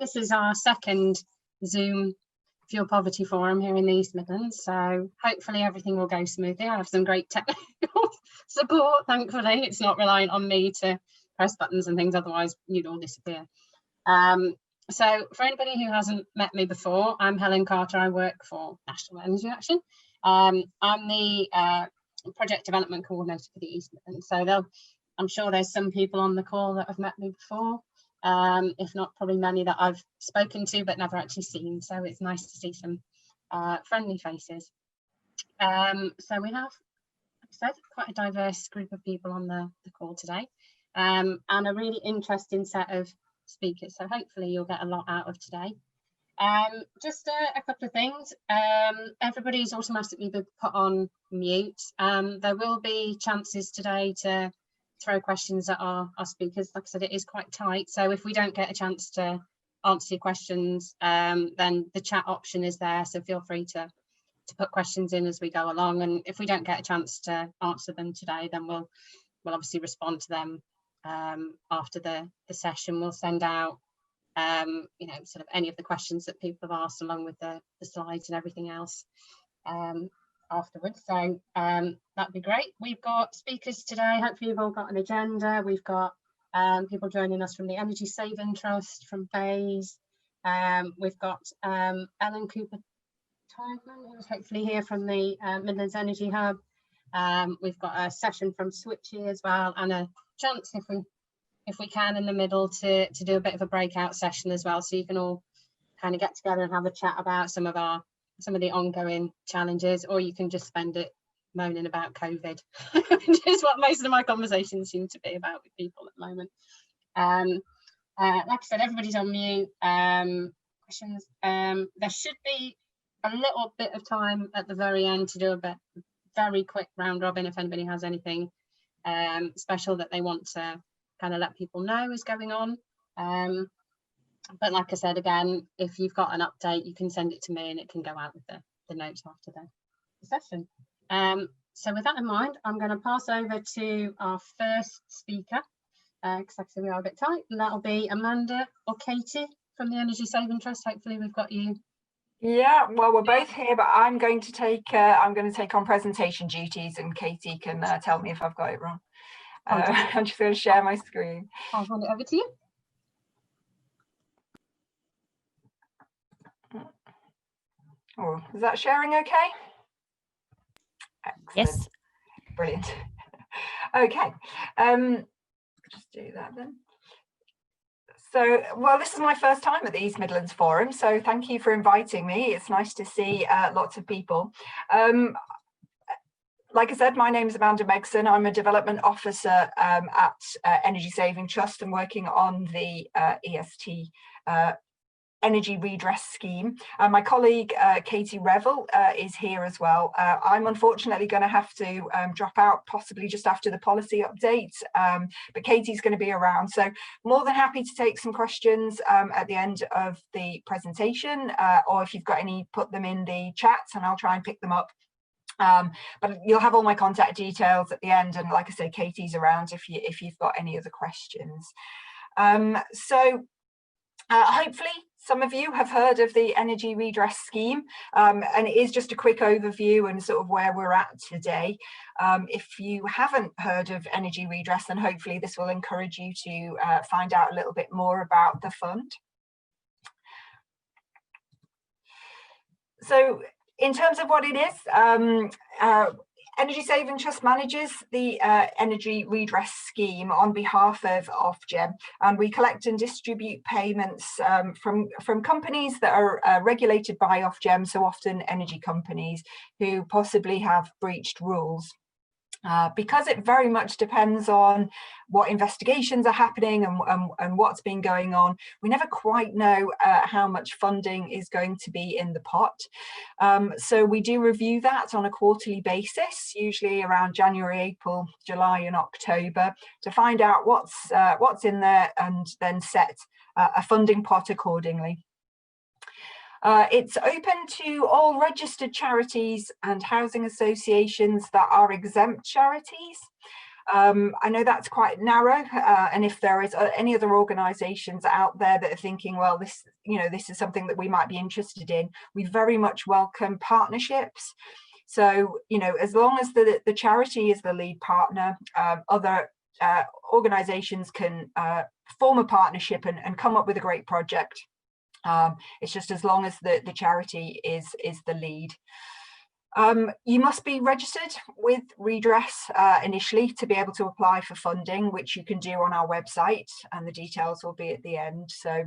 this is our second Zoom Fuel Poverty Forum here in the East Midlands, so hopefully everything will go smoothly. I have some great technical support, thankfully. It's not reliant on me to press buttons and things, otherwise you'd all disappear. So for anybody who hasn't met me before, I'm Helen Carter. I work for National Energy Action. I'm the Project Development Coordinator for the East Midlands. So I'm sure there's some people on the call that have met me before, if not probably many that I've spoken to but never actually seen. So it's nice to see some friendly faces. So we have, like I said, quite a diverse group of people on the call today, and a really interesting set of speakers. So hopefully you'll get a lot out of today. Just a couple of things. Everybody's automatically been put on mute. There will be chances today to throw questions at our speakers. Like I said, it is quite tight, so if we don't get a chance to answer your questions, then the chat option is there, so feel free to put questions in as we go along, and if we don't get a chance to answer them today, then we'll obviously respond to them after the session. We'll send out you know, sort of any of the questions that people have asked, along with the slides and everything else afterwards. So that'd be great. We've got speakers today. Hopefully you've all got an agenda. We've got people joining us from the Energy Saving Trust, from Bays. We've got Ellen Cooper Tideman, who's hopefully here from the Midlands Energy Hub. We've got a session from Switchy as well, and a chance, if we can, in the middle to do a bit of a breakout session as well, so you can all kind of get together and have a chat about some of the ongoing challenges, or you can just spend it moaning about COVID, which is what most of my conversations seem to be about with people at the moment. Like I said, everybody's on mute. Questions. There should be a little bit of time at the very end to do a very quick round robin if anybody has anything special that they want to kind of let people know is going on. But like I said, again, if you've got an update, you can send it to me and it can go out with the notes after the session. So with that in mind, I'm going to pass over to our first speaker, because like I said, we are a bit tight, and that'll be Amanda or Katie from the Energy Saving Trust. Hopefully we've got you. Yeah, well, we're both here, but I'm going to take on presentation duties, and Katie can tell me if I've got it wrong. I'm just going to share my screen. I'll hand it over to you. Oh, is that sharing okay? Excellent. Yes. Brilliant. Okay, just do that then. So, well, this is my first time at the East Midlands Forum, so thank you for inviting me. It's nice to see lots of people. Like I said, my name is Amanda Megson. I'm a development officer at Energy Saving Trust and working on the EST Energy Redress Scheme. My colleague Katie Revel is here as well. I'm unfortunately going to have to drop out possibly just after the policy update, but Katie's going to be around. So more than happy to take some questions at the end of the presentation, or if you've got any, put them in the chat and I'll try and pick them up. But you'll have all my contact details at the end, and like I say, Katie's around if you've got any other questions. Hopefully some of you have heard of the Energy Redress Scheme, and it is just a quick overview and sort of where we're at today. If you haven't heard of Energy Redress, then hopefully this will encourage you to find out a little bit more about the fund. So in terms of what it is, Energy Saving Trust manages the Energy Redress Scheme on behalf of Ofgem, and we collect and distribute payments from companies that are regulated by Ofgem, so often energy companies who possibly have breached rules. Because it very much depends on what investigations are happening and what's been going on, we never quite know how much funding is going to be in the pot. So we do review that on a quarterly basis, usually around January, April, July and October, to find out what's in there and then set a funding pot accordingly. It's open to all registered charities and housing associations that are exempt charities. I know that's quite narrow, and if there is any other organisations out there that are thinking, well, this is something that we might be interested in, we very much welcome partnerships. So, as long as the charity is the lead partner, other organisations can form a partnership and come up with a great project. It's just as long as the charity is the lead. You must be registered with Redress initially to be able to apply for funding, which you can do on our website, and the details will be at the end. So,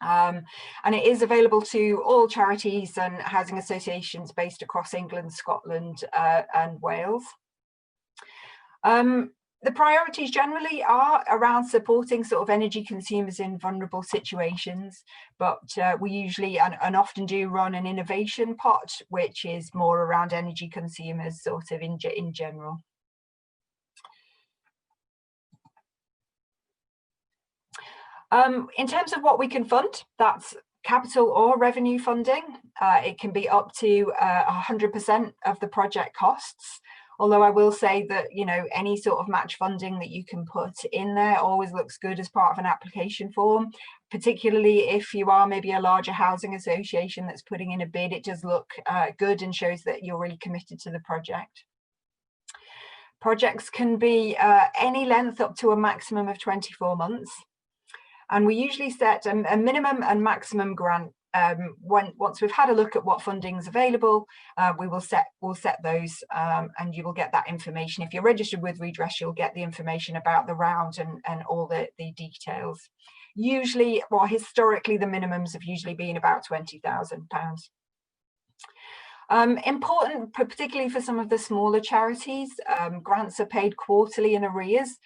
and it is available to all charities and housing associations based across England, Scotland, and Wales. The priorities generally are around supporting sort of energy consumers in vulnerable situations, but we usually and often do run an innovation pot, which is more around energy consumers sort of in general. In terms of what we can fund, that's capital or revenue funding. It can be up to 100% of the project costs. Although I will say that, any sort of match funding that you can put in there always looks good as part of an application form, particularly if you are maybe a larger housing association that's putting in a bid. It does look good and shows that you're really committed to the project. Projects can be any length up to a maximum of 24 months. And we usually set a minimum and maximum grant. Once we've had a look at what funding is available, we'll set those, and you will get that information. If you're registered with Redress, you'll get the information about the round and all the details. Usually, well, historically, the minimums have usually been about £20,000. Important, particularly for some of the smaller charities, grants are paid quarterly in arrears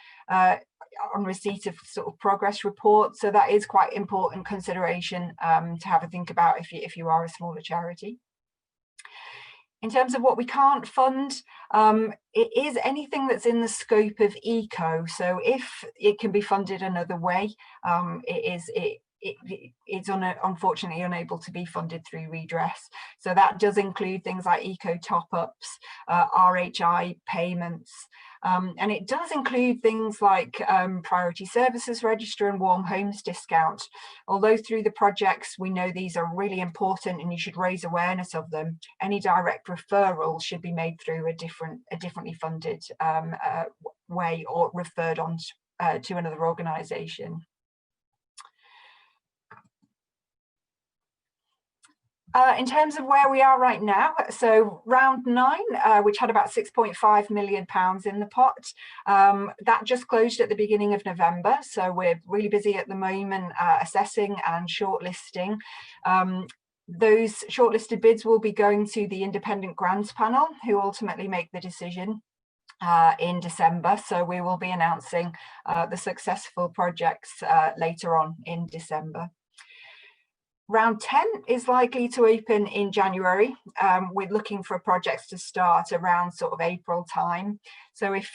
on receipt of sort of progress reports. So that is quite important consideration to have a think about if you are a smaller charity. In terms of what we can't fund, it is anything that's in the scope of eco. So if it can be funded another way, it's unfortunately unable to be funded through Redress. So that does include things like eco top-ups, RHI payments, and it does include things like priority services register and warm homes discount. Although through the projects we know these are really important and you should raise awareness of them, any direct referral should be made through a differently funded way or referred on to another organisation. In terms of where we are right now, so round 9, which had about £6.5 million in the pot, that just closed at the beginning of November. So we're really busy at the moment assessing and shortlisting. Those shortlisted bids will be going to the independent grants panel, who ultimately make the decision in December. So we will be announcing the successful projects later on in December. Round 10 is likely to open in January. We're looking for projects to start around sort of April time. So if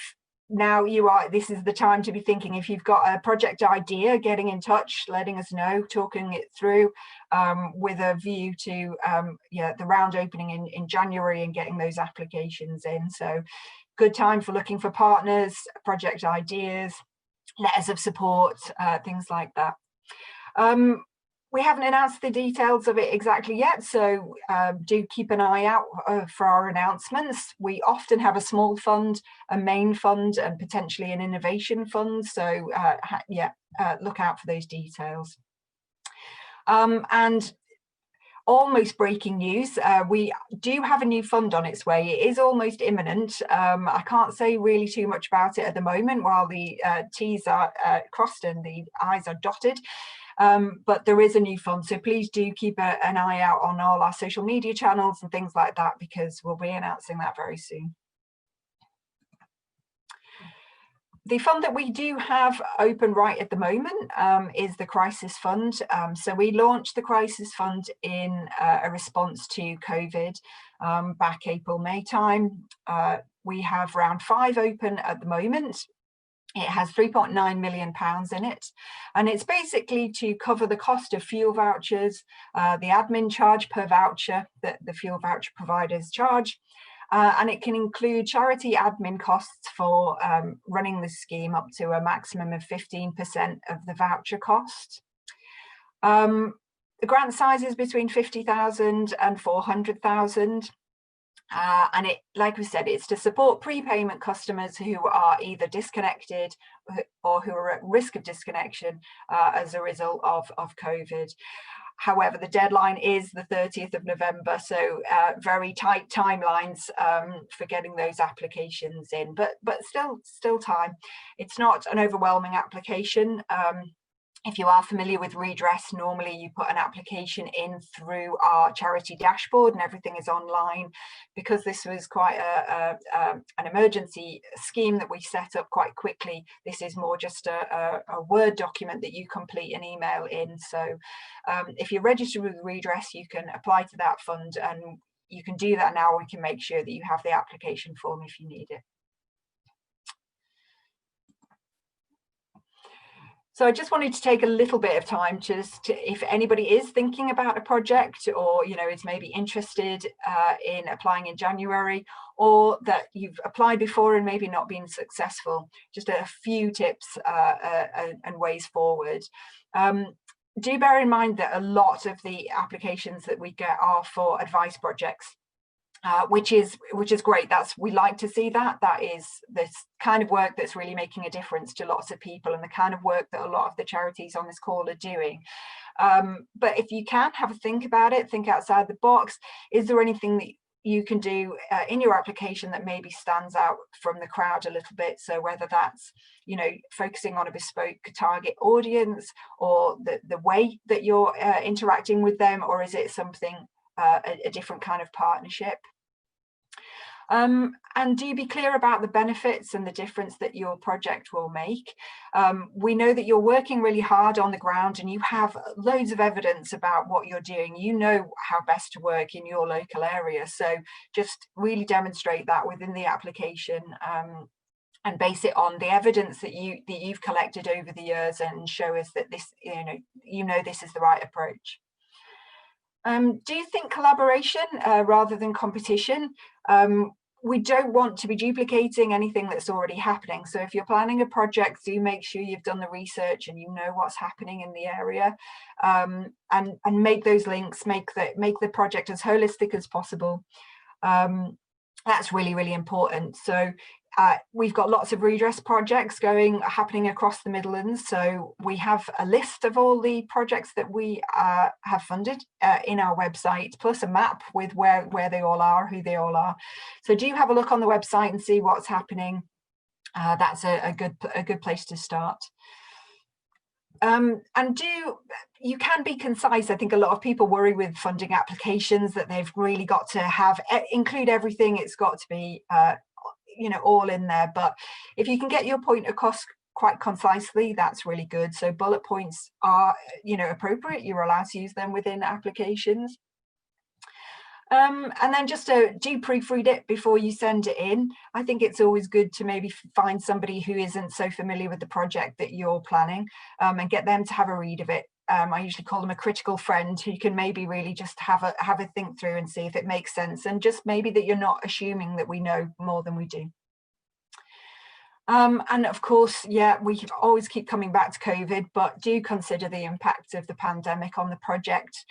now this is the time to be thinking, if you've got a project idea, getting in touch, letting us know, talking it through with a view to the round opening in January and getting those applications in. So good time for looking for partners, project ideas, letters of support, things like that. We haven't announced the details of it exactly yet, so do keep an eye out for our announcements. We often have a small fund, a main fund, and potentially an innovation fund, so look out for those details. And almost breaking news, we do have a new fund on its way. It is almost imminent. I can't say really too much about it at the moment while the T's are crossed and the I's are dotted. But there is a new fund, so please do keep an eye out on all our social media channels and things like that, because we'll be announcing that very soon. The fund that we do have open right at the moment is the Crisis Fund. So we launched the Crisis Fund in a response to COVID back April, May time. We have round 5 open at the moment. It has £3.9 million in it, and it's basically to cover the cost of fuel vouchers, the admin charge per voucher that the fuel voucher providers charge, and it can include charity admin costs for running the scheme up to a maximum of 15% of the voucher cost. The grant size is between 50,000 and 400,000. And it, like we said, it's to support prepayment customers who are either disconnected or who are at risk of disconnection as a result of COVID. However, the deadline is the 30th of November, so very tight timelines for getting those applications in, but still time. It's not an overwhelming application. If you are familiar with redress, normally you put an application in through our charity dashboard and everything is online. Because this was quite an emergency scheme that we set up quite quickly, this is more just a Word document that you complete and email in. So if you're registered with redress, you can apply to that fund, and you can do that now. We can make sure that you have the application form if you need it. So I just wanted to take a little bit of time just to, if anybody is thinking about a project, or is maybe interested in applying in January, or that you've applied before and maybe not been successful, just a few tips and ways forward. Do bear in mind that a lot of the applications that we get are for advice projects. Which is great. We like to see that. That is this kind of work that's really making a difference to lots of people, and the kind of work that a lot of the charities on this call are doing. But if you can have a think about it, think outside the box. Is there anything that you can do in your application that maybe stands out from the crowd a little bit? So whether that's focusing on a bespoke target audience, or the way that you're interacting with them, or is it something a different kind of partnership? And do be clear about the benefits and the difference that your project will make. We know that you're working really hard on the ground and you have loads of evidence about what you're doing. You know how best to work in your local area. So just really demonstrate that within the application, and base it on the evidence that you've collected over the years, and show us that this, this is the right approach. Do you think collaboration rather than competition? We don't want to be duplicating anything that's already happening. So if you're planning a project, do make sure you've done the research and you know what's happening in the area, and make those links, make the project as holistic as possible. That's really, really important. So we've got lots of redress projects happening across the Midlands. So we have a list of all the projects that we have funded in our website, plus a map with where they all are, who they all are. So do have a look on the website and see what's happening. That's a good place to start. And you can be concise. I think a lot of people worry with funding applications that they've really got to include everything. It's got to be all in there. But if you can get your point across quite concisely, that's really good. So bullet points are appropriate. You're allowed to use them within applications. And then just do proofread it before you send it in. I think it's always good to maybe find somebody who isn't so familiar with the project that you're planning, and get them to have a read of it. I usually call them a critical friend, who can maybe really just have a think through and see if it makes sense, and just maybe that you're not assuming that we know more than we do. And of course, we always keep coming back to COVID, but do consider the impact of the pandemic on the project.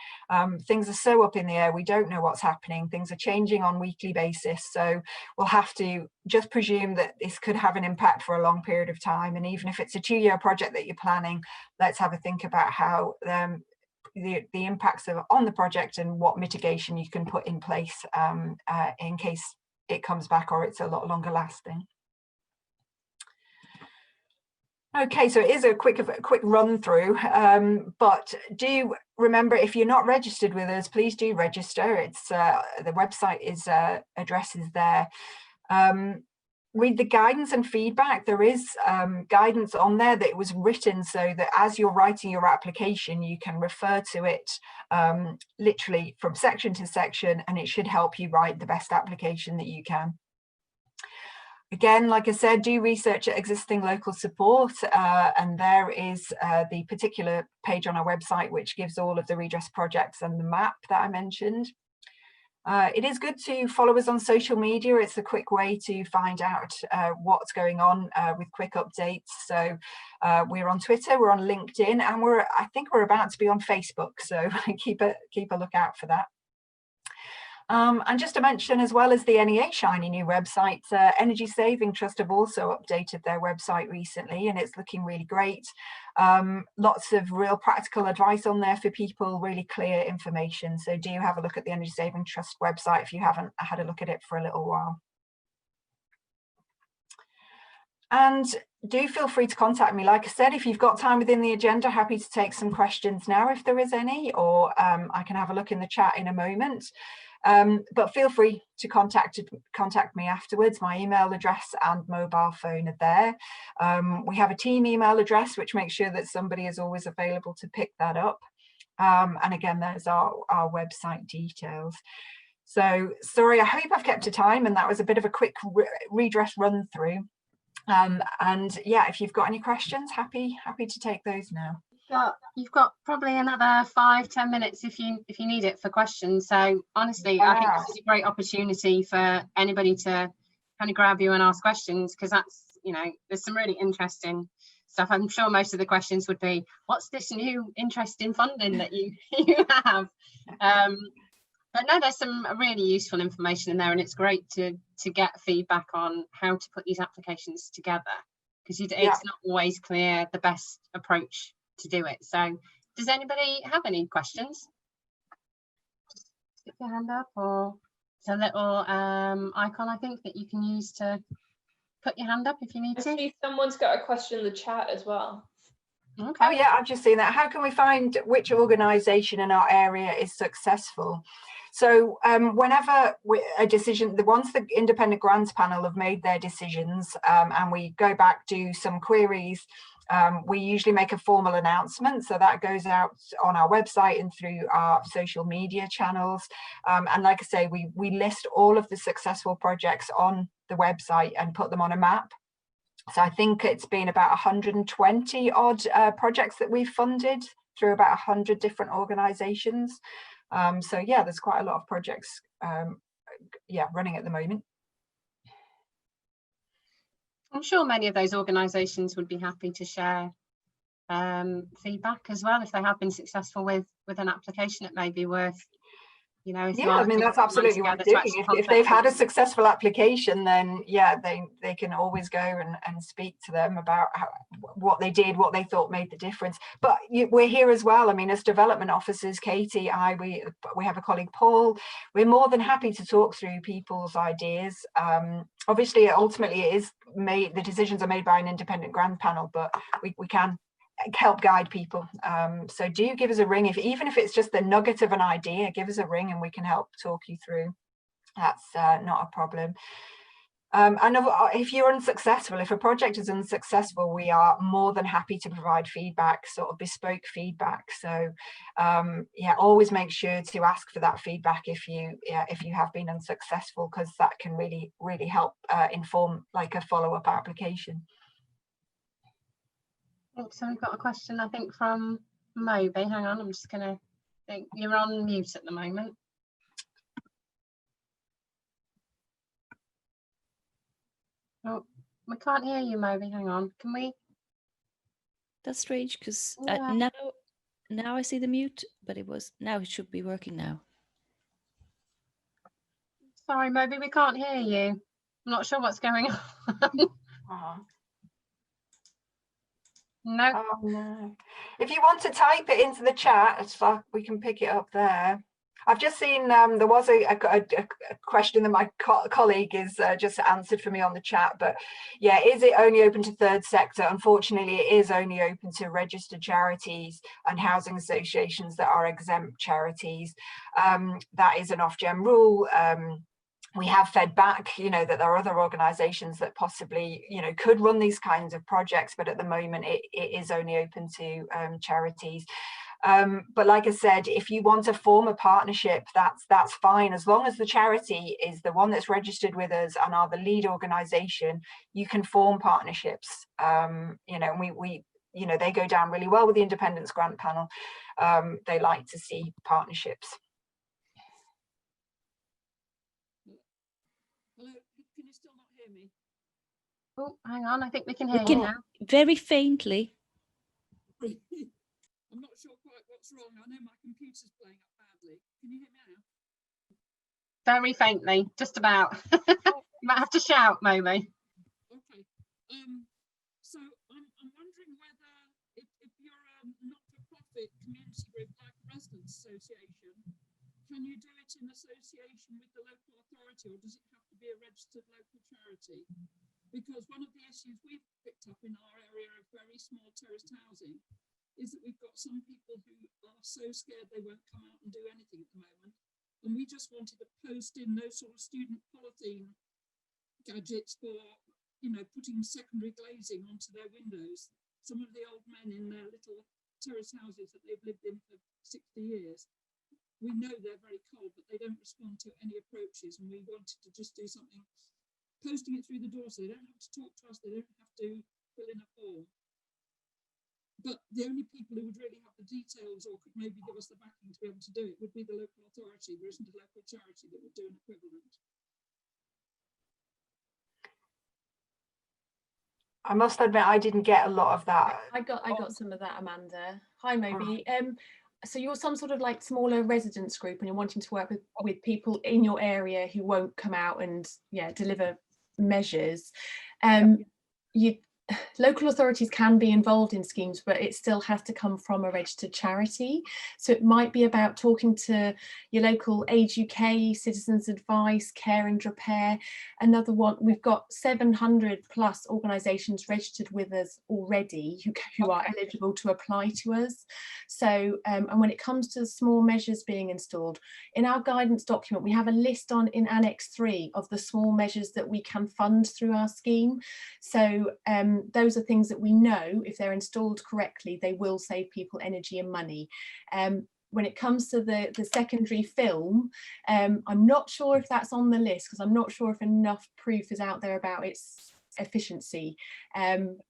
Things are so up in the air, we don't know what's happening. Things are changing on a weekly basis. So we'll have to just presume that this could have an impact for a long period of time. And even if it's a 2-year project that you're planning, let's have a think about how the impacts on the project and what mitigation you can put in place in case it comes back or it's a lot longer lasting. Okay, so it is a quick run through, but do remember, if you're not registered with us, please do register. It's the website address is there. Read the guidance and feedback. There is guidance on there that was written so that as you're writing your application, you can refer to it literally from section to section, and it should help you write the best application that you can. Again, like I said, do research existing local support, and there is the particular page on our website which gives all of the redress projects and the map that I mentioned. It is good to follow us on social media. It's a quick way to find out what's going on with quick updates. So we're on Twitter, we're on LinkedIn, and I think we're about to be on Facebook. So keep a lookout for that. And just to mention, as well as the NEA shiny new website, Energy Saving Trust have also updated their website recently, and it's looking really great. Lots of real practical advice on there for people, really clear information. So do have a look at the Energy Saving Trust website if you haven't had a look at it for a little while. And do feel free to contact me. Like I said, if you've got time within the agenda, happy to take some questions now if there is any, or I can have a look in the chat in a moment. But feel free to contact me afterwards. My email address and mobile phone are there. We have a team email address, which makes sure that somebody is always available to pick that up. And again, there's our website details. So sorry, I hope I've kept to time, and that was a bit of a quick redress run through. And yeah, if you've got any questions, happy to take those now. You've got probably another 5-10 minutes if you need it for questions. So honestly, I think this is a great opportunity for anybody to kind of grab you and ask questions, because that's, you know, there's some really interesting stuff. I'm sure most of the questions would be, what's this new interesting funding that you have? But no, there's some really useful information in there, and it's great to get feedback on how to put these applications together, because it's not always clear the best approach to do it. So does anybody have any questions? Just stick your hand up, or it's a little icon I think that you can use to put your hand up if you need to. I see someone's got a question in the chat as well. Okay. Oh yeah, I've just seen that. How can we find which organisation in our area is successful? So whenever once the independent grants panel have made their decisions, and we go back to some queries, we usually make a formal announcement. So that goes out on our website and through our social media channels. And like I say, we list all of the successful projects on the website and put them on a map. So I think it's been about 120 odd projects that we've funded through about 100 different organisations. So yeah, there's quite a lot of projects running at the moment. I'm sure many of those organisations would be happy to share feedback as well if they have been successful with an application. It may be worth, you know, if I mean, that's absolutely worth doing. If they've had a successful application, then yeah, they can always go and speak to them about what they did, what they thought made the difference. But we're here as well. I mean, as development officers, Katie, we have a colleague, Paul. We're more than happy to talk through people's ideas. Obviously, ultimately, the decisions are made by an independent grant panel, but we can help guide people. So do give us a ring, even if it's just the nugget of an idea. Give us a ring and we can help talk you through. That's not a problem. And if you're unsuccessful, if a project is unsuccessful, we are more than happy to provide feedback, sort of bespoke feedback. So always make sure to ask for that feedback if you have been unsuccessful, because that can really help inform like a follow-up application. So we've got a question, I think, from Moby. Hang on, I'm just going to think. You're on mute at the moment. Oh, we can't hear you, Moby. Hang on. Can we? That's strange, because now I see the mute, but now it should be working now. Sorry, Moby, we can't hear you. I'm not sure what's going on. No. Oh, no. If you want to type it into the chat, it's like we can pick it up there. I've just seen there was a question that my colleague is just answered for me on the chat, but yeah, is it only open to third sector? Unfortunately, it is only open to registered charities and housing associations that are exempt charities. That is an Ofgem rule. We have fed back, that there are other organisations that possibly, could run these kinds of projects, but at the moment it is only open to charities. But like I said, if you want to form a partnership, that's fine. As long as the charity is the one that's registered with us and are the lead organisation, you can form partnerships. They go down really well with the Independence Grant Panel. They like to see partnerships. can you still not hear me? Oh, hang on, I think we can We hear can you now. very faintly. I'm not sure quite what's wrong. I know my computer's playing up badly. Can you hear me now? Very faintly, just about. You might have to shout, maybe. Okay. So I'm wondering whether if you're a not-for-profit community group like a residents association, can you do it in association with the local authority, or does it have to be a registered local charity? Because one of the issues we've picked up in our area of very small terraced housing is that we've got some people who are so scared they won't come out and do anything at the moment. And we just wanted to post in those sort of student polythene gadgets for, you know, putting secondary glazing onto their windows. Some of the old men in their little terrace houses that they've lived in for 60 years, we know they're very cold, but they don't respond to any approaches. And we wanted to just do something, posting it through the door so they don't have to talk to us, they don't have to fill in a form. But the only people who would really have the details or could maybe give us the backing to be able to do it would be the local authority. There isn't a local charity that would do an equivalent. I must admit, I didn't get a lot of that. I got some of that, Amanda. Hi, Moby. So you're some sort of like smaller residents group, and you're wanting to work with people in your area who won't come out and deliver measures. Local authorities can be involved in schemes, but it still has to come from a registered charity. So it might be about talking to your local Age UK, Citizens Advice, Care and Repair. Another one, we've got 700 plus organisations registered with us already who are eligible to apply to us. So, and when it comes to small measures being installed, in our guidance document, we have a list in Annex 3 of the small measures that we can fund through our scheme. So, those are things that we know if they're installed correctly, they will save people energy and money. When it comes to the secondary film, I'm not sure if that's on the list because I'm not sure if enough proof is out there about its efficiency,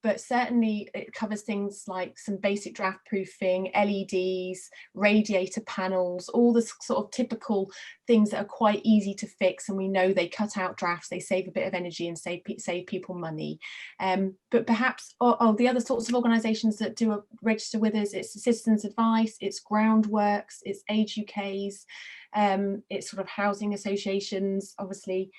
but certainly it covers things like some basic draft proofing, LEDs, radiator panels, all the sort of typical things that are quite easy to fix, and we know they cut out drafts, they save a bit of energy and save people money. But perhaps the other sorts of organisations that do register with us, it's Citizens Advice, it's Groundworks, it's Age UK's, it's sort of housing associations, obviously,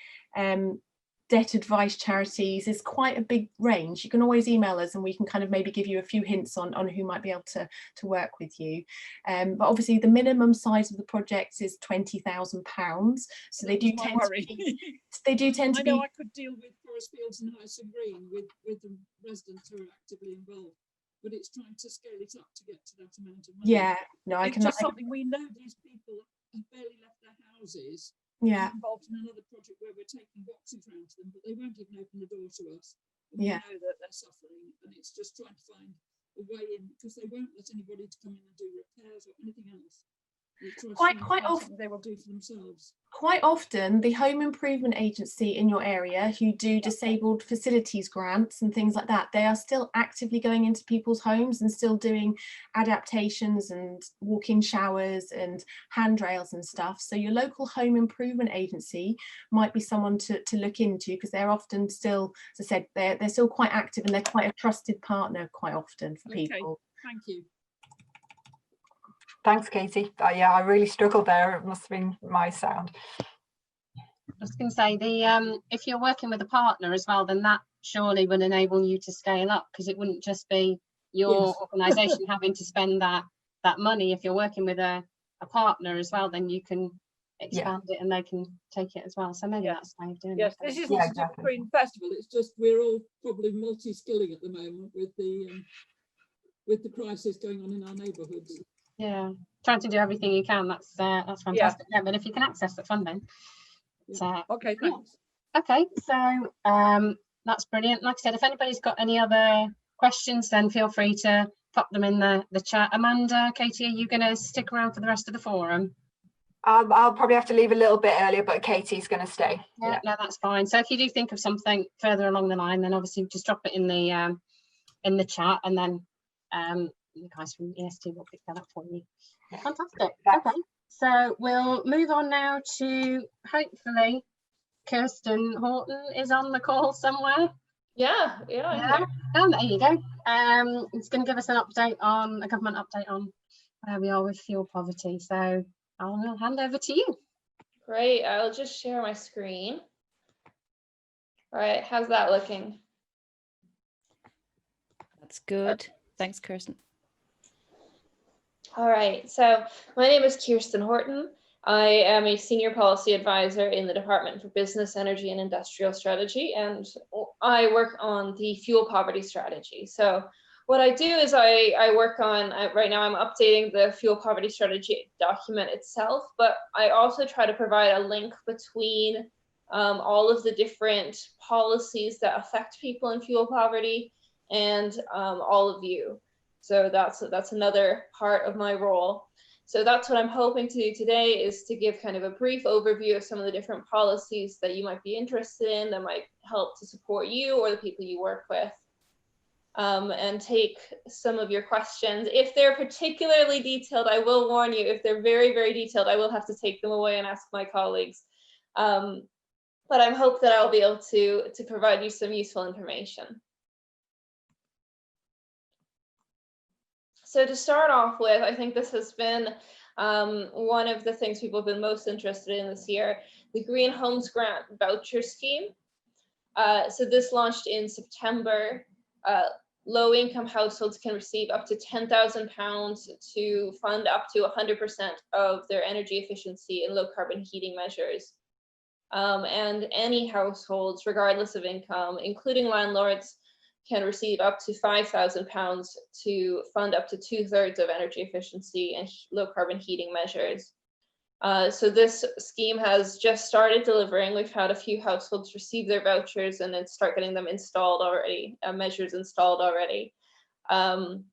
debt advice charities. Is quite a big range. You can always email us and we can kind of maybe give you a few hints on who might be able to work with you. But obviously the minimum size of the project is £20,000. So they do tend to be, I know I could deal with Forest Fields and Hyson Green with the residents who are actively involved, but it's trying to scale it up to get to that amount of money. Yeah, no, it's just something we know these people have barely left their houses. Yeah. Involved in another project where we're taking boxes around to them, but they won't even open the door to us. And we know that they're suffering, and it's just trying to find a way in because they won't let anybody to come in and do repairs or anything else. Quite often they will do for themselves. Quite often the home improvement agency in your area who do disabled facilities grants and things like that, they are still actively going into people's homes and still doing adaptations and walk-in showers and handrails and stuff. So your local home improvement agency might be someone to look into, because they're often still, as I said, they're still quite active and they're quite a trusted partner quite often for people. Thank you. Thanks, Katie. Yeah, I really struggled there. It must have been my sound. I was going to say, if you're working with a partner as well, then that surely would enable you to scale up, because it wouldn't just be your organisation having to spend that money. If you're working with a partner as well, then you can expand it and they can take it as well. So maybe that's the way of doing it. Yes, this isn't a Green Festival. It's just we're all probably multi-skilling at the moment with the crisis going on in our neighbourhoods. Yeah, trying to do everything you can. That's fantastic. Yeah, but if you can access the funding. Okay, thanks. Okay, so that's brilliant. Like I said, if anybody's got any other questions, then feel free to pop them in the chat. Amanda, Katie, are you going to stick around for the rest of the forum? I'll probably have to leave a little bit earlier, but Katie's going to stay. Yeah, no, that's fine. So if you do think of something further along the line, then obviously just drop it in the chat, and then the guys from EST will pick that up for you. Fantastic. Okay, so we'll move on now to hopefully Kirsten Horton is on the call somewhere. Yeah, I'm Yeah. here. Oh, there you go. It's going to give us an update on a government update on where we are with fuel poverty. So I'll hand over to you. Great. I'll just share my screen. All right, how's that looking? That's good. Thanks, Kirsten. All right, so my name is Kirsten Horton. I am a senior policy advisor in the Department for Business, Energy and Industrial Strategy, and I work on the fuel poverty strategy. So what I do is I work on, right now I'm updating the fuel poverty strategy document itself, but I also try to provide a link between all of the different policies that affect people in fuel poverty and all of you. So that's another part of my role. So that's what I'm hoping to do today, is to give kind of a brief overview of some of the different policies that you might be interested in, that might help to support you or the people you work with, and take some of your questions. If they're particularly detailed, I will warn you, if they're very, very detailed, I will have to take them away and ask my colleagues. But I hope that I'll be able to provide you some useful information. So to start off with, I think this has been one of the things people have been most interested in this year, the Green Homes Grant Voucher Scheme. So this launched in September. Low-income households can receive up to £10,000 to fund up to 100% of their energy efficiency and low-carbon heating measures. And any households, regardless of income, including landlords, can receive up to £5,000 to fund up to 2/3 of energy efficiency and low carbon heating measures. So this scheme has just started delivering. We've had a few households receive their vouchers and then start getting them installed already, measures installed already. And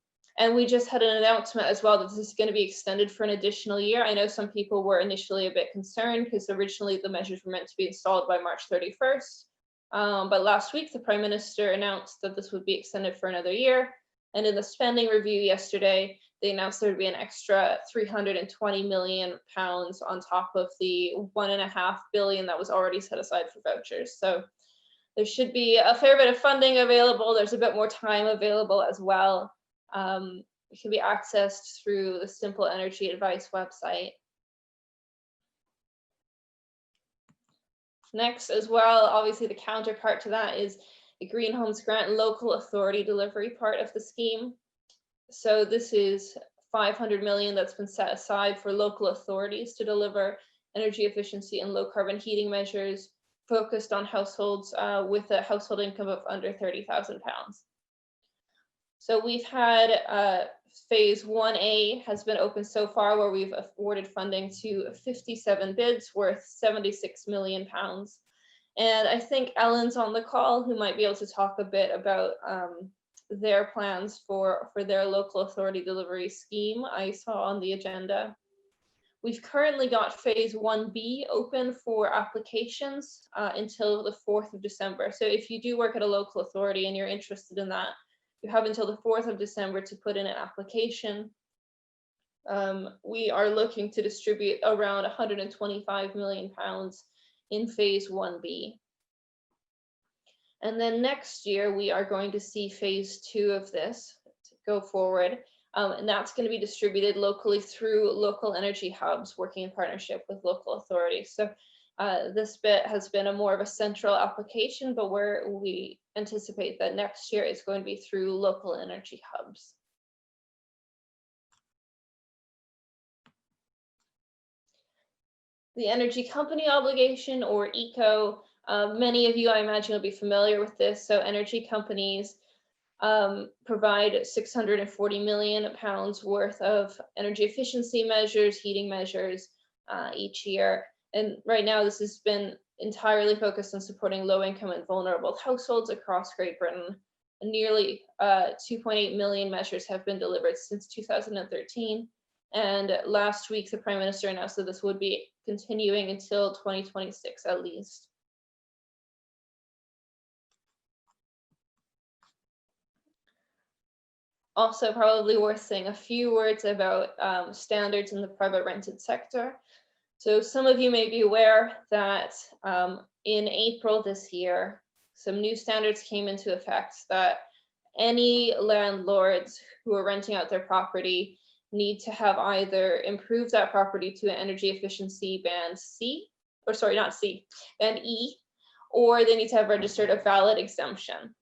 we just had an announcement as well that this is going to be extended for an additional year. I know some people were initially a bit concerned because originally the measures were meant to be installed by March 31st. But last week, the Prime Minister announced that this would be extended for another year. And in the spending review yesterday, they announced there would be an extra £320 million on top of the £1.5 billion that was already set aside for vouchers. So there should be a fair bit of funding available. There's a bit more time available as well. It can be accessed through the Simple Energy Advice website. Next as well, obviously the counterpart to that is the Green Homes Grant local authority delivery part of the scheme. So this is 500 million that's been set aside for local authorities to deliver energy efficiency and low carbon heating measures focused on households with a household income of under £30,000. So we've had phase 1A has been open so far, where we've awarded funding to 57 bids worth £76 million. And I think Ellen's on the call, who might be able to talk a bit about their plans for their local authority delivery scheme I saw on the agenda. We've currently got phase 1B open for applications until the 4th of December. So if you do work at a local authority and you're interested in that, you have until the 4th of December to put in an application. We are looking to distribute around £125 million in phase 1B. And then next year, we are going to see phase 2 of this go forward. And that's going to be distributed locally through local energy hubs, working in partnership with local authorities. So this bit has been a more of a central application, but where we anticipate that next year is going to be through local energy hubs. The energy company obligation, or ECO, many of you, I imagine, will be familiar with this. So energy companies provide £640 million worth of energy efficiency measures, heating measures each year. And right now, this has been entirely focused on supporting low-income and vulnerable households across Great Britain. And nearly 2.8 million measures have been delivered since 2013. And last week, the Prime Minister announced that this would be continuing until 2026 at least. Also, probably worth saying a few words about standards in the private rented sector. So some of you may be aware that in April this year, some new standards came into effect that any landlords who are renting out their property need to have either improved that property to an energy efficiency band C, or sorry, not C, band E, or they need to have registered a valid exemption.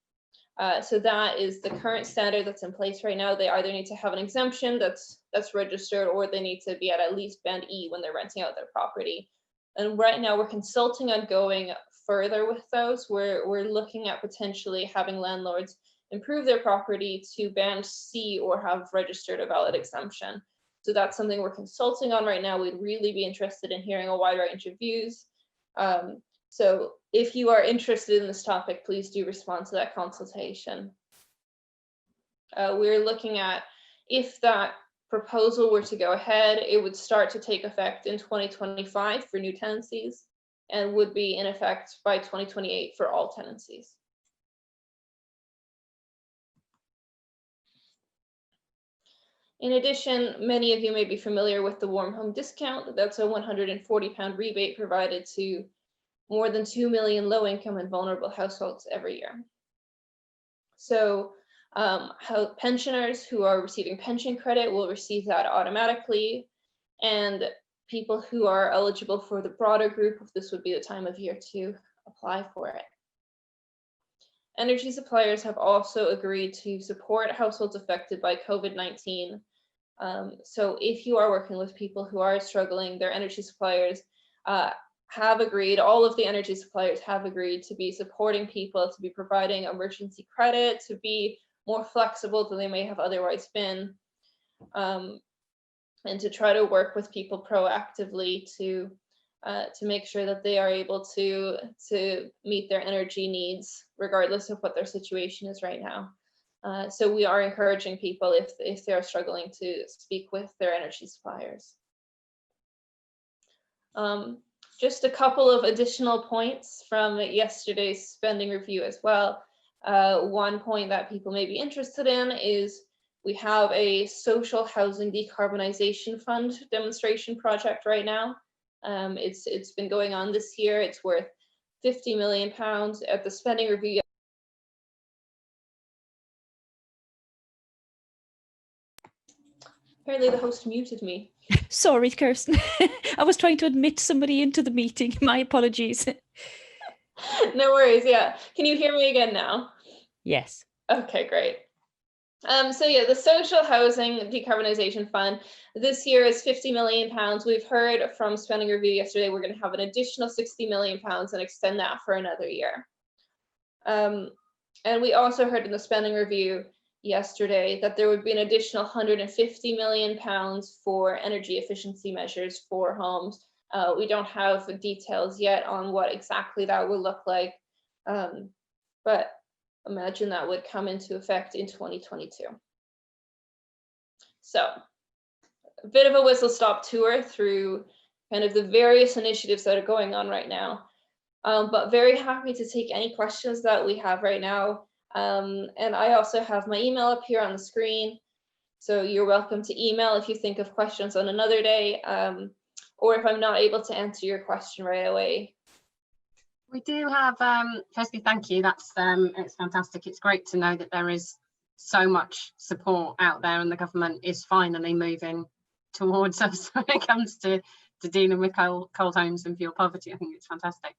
So that is the current standard that's in place right now. They either need to have an exemption that's registered, or they need to be at least band E when they're renting out their property. And right now we're consulting on going further with those. We're looking at potentially having landlords improve their property to band C or have registered a valid exemption. So that's something we're consulting on right now. We'd really be interested in hearing a wide range of views. So if you are interested in this topic, please do respond to that consultation. We're looking at, if that proposal were to go ahead, it would start to take effect in 2025 for new tenancies and would be in effect by 2028 for all tenancies. In addition, many of you may be familiar with the Warm Home Discount. That's a £140 rebate provided to more than 2 million low-income and vulnerable households every year. So pensioners who are receiving pension credit will receive that automatically, and people who are eligible for the broader group, this would be the time of year to apply for it. Energy suppliers have also agreed to support households affected by COVID-19. So if you are working with people who are struggling, their energy suppliers have agreed, all of the energy suppliers have agreed to be supporting people, to be providing emergency credit, to be more flexible than they may have otherwise been, and to try to work with people proactively to make sure that they are able to meet their energy needs, regardless of what their situation is right now. So we are encouraging people, if they are struggling, to speak with their energy suppliers. Just a couple of additional points from yesterday's spending review as well. One point that people may be interested in is we have a social housing decarbonization fund demonstration project right now. It's been going on this year. It's worth £50 million. At the spending review, apparently the host muted me. Sorry, Kirsten. I was trying to admit somebody into the meeting. My apologies. No worries. Yeah. Can you hear me again now? Yes. Okay, great. So yeah, the Social Housing Decarbonisation Fund this year is £50 million. We've heard from Spending Review yesterday, we're going to have an additional £60 million and extend that for another year. And we also heard in the Spending Review yesterday that there would be an additional £150 million for energy efficiency measures for homes. We don't have details yet on what exactly that will look like, but imagine that would come into effect in 2022. So a bit of a whistle-stop tour through kind of the various initiatives that are going on right now, but very happy to take any questions that we have right now. And I also have my email up here on the screen, so you're welcome to email if you think of questions on another day, or if I'm not able to answer your question right away. We do have, firstly, thank you. That's it's fantastic. It's great to know that there is so much support out there, and the government is finally moving towards us when it comes to dealing with cold homes and fuel poverty. I think it's fantastic.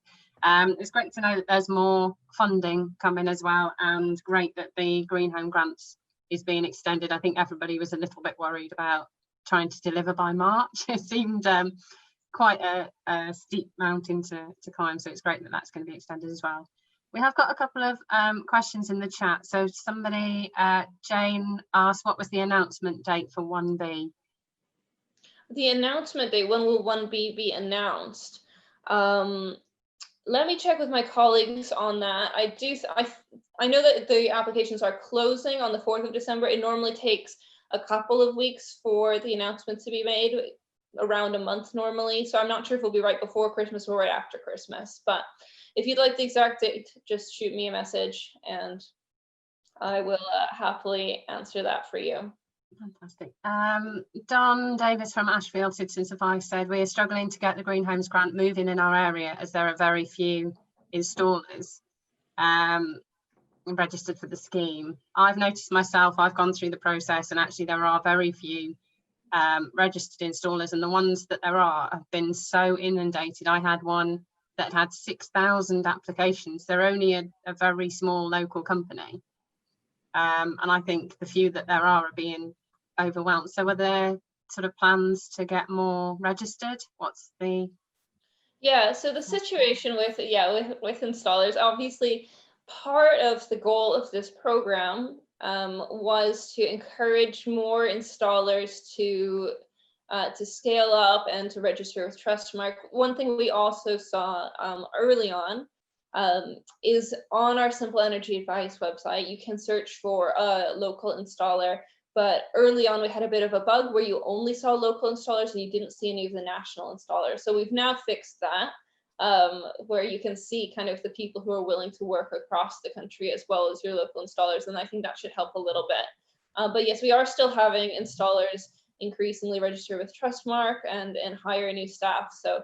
It's great to know that there's more funding coming as well, and great that the Green Home Grants is being extended. I think everybody was a little bit worried about trying to deliver by March. It seemed quite a steep mountain to climb, so it's great that that's going to be extended as well. We have got a couple of questions in the chat. So somebody, Jane asked, what was the announcement date for 1B? The announcement date, when will 1B be announced? Let me check with my colleagues on that. I know that the applications are closing on the 4th of December. It normally takes a couple of weeks for the announcement to be made, around a month normally. So I'm not sure if it'll be right before Christmas or right after Christmas. But if you'd like the exact date, just shoot me a message and I will happily answer that for you. Fantastic. Don Davis from Ashfield Citizens Advice said, we are struggling to get the Green Homes grant moving in our area as there are very few installers registered for the scheme. I've noticed myself, I've gone through the process, and actually there are very few registered installers, and the ones that there are have been so inundated. I had one that had 6,000 applications. They're only a very small local company. And I think the few that there are being overwhelmed. So are there sort of plans to get more registered? What's the... Yeah, so the situation with installers, obviously part of the goal of this program was to encourage more installers to scale up and to register with Trustmark. One thing we also saw early on is on our Simple Energy Advice website, you can search for a local installer, but early on we had a bit of a bug where you only saw local installers and you didn't see any of the national installers. So we've now fixed that, where you can see kind of the people who are willing to work across the country as well as your local installers, and I think that should help a little bit. But yes, we are still having installers increasingly register with Trustmark and hire new staff. So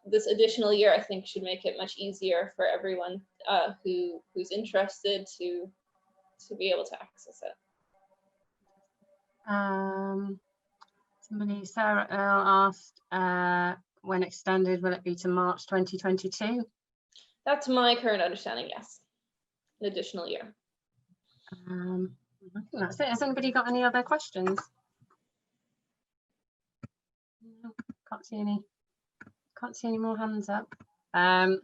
this additional year, I think, should make it much easier for everyone who's interested to be able to access it. Sarah Earl asked, when extended, will it be to March 2022? That's my current understanding, yes. An additional year. I think that's it. Has anybody got any other questions? No, can't see any more hands up. But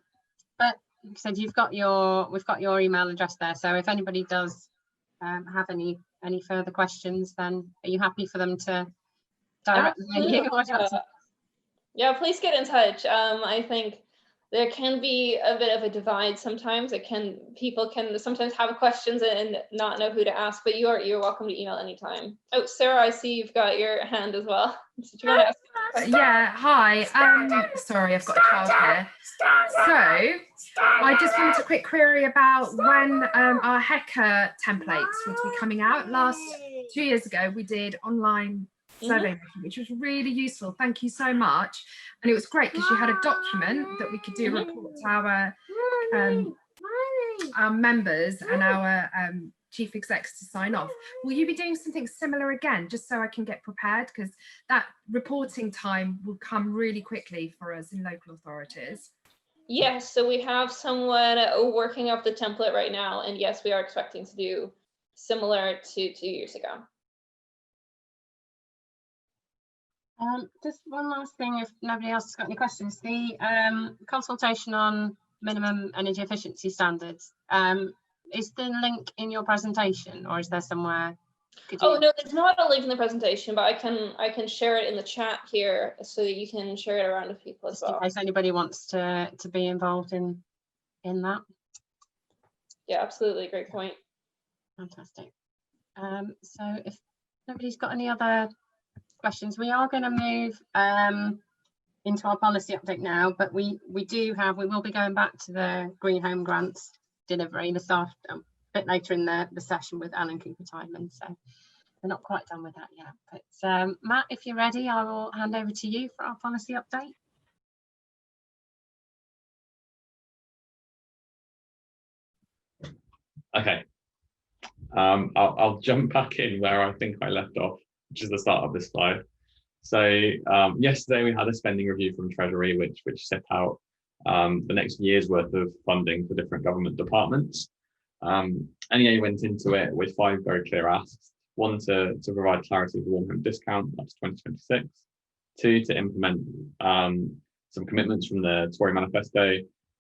like I said, we've got your email address there. So if anybody does have any further questions, then are you happy for them to direct you? Yeah, please get in touch. I think there can be a bit of a divide sometimes. People can sometimes have questions and not know who to ask, but you're welcome to email anytime. Oh, Sarah, I see you've got your hand as well. Do you want to ask a question? Yeah, hi. Sorry, I've got a child here. So I just wanted a quick query about when our HECA templates would be coming out. 2 years ago, we did online survey, which was really useful. Thank you so much. And it was great because you had a document that we could do a report to our members and our chief execs to sign off. Will you be doing something similar again, just so I can get prepared? Because that reporting time will come really quickly for us in local authorities. Yes, so we have someone working up the template right now, and yes, we are expecting to do similar to 2 years ago. Just one last thing, if nobody else has got any questions. The consultation on minimum energy efficiency standards, is the link in your presentation, or is there somewhere? Oh no, there's not a link in the presentation, but I can share it in the chat here so that you can share it around with people as well. In case anybody wants to be involved in that. Yeah, absolutely, great point. Fantastic. So if nobody's got any other questions, we are going to move into our policy update now, but we will be going back to the Green Home Grants delivery this afternoon, a bit later in the session with Alan Cooper-Tyman, so we're not quite done with that yet. But Matt, if you're ready, I will hand over to you for our policy update. Okay, I'll jump back in where I think I left off, which is the start of this slide. So yesterday we had a spending review from Treasury, which set out the next year's worth of funding for different government departments. NEA went into it with 5 very clear asks. 1, to provide clarity of the warm home discount up to 2026. 2, to implement some commitments from the Tory manifesto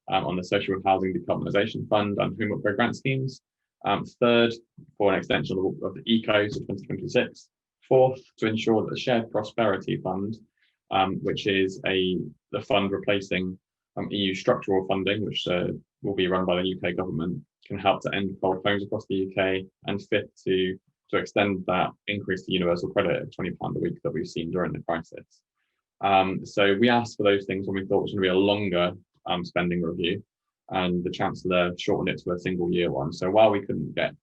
on the Social Housing Decarbonisation Fund and home upgrade grant schemes. 3rd, for an extension of the ECO to 2026. 4th, to ensure that the Shared Prosperity Fund, which is the fund replacing EU structural funding, which will be run by the UK government, can help to end cold homes across the UK. And 5th, to extend that increase to universal credit of £20 a week that we've seen during the crisis. So we asked for those things when we thought it was going to be a longer spending review, and the Chancellor shortened it to a single year one. So while we didn't think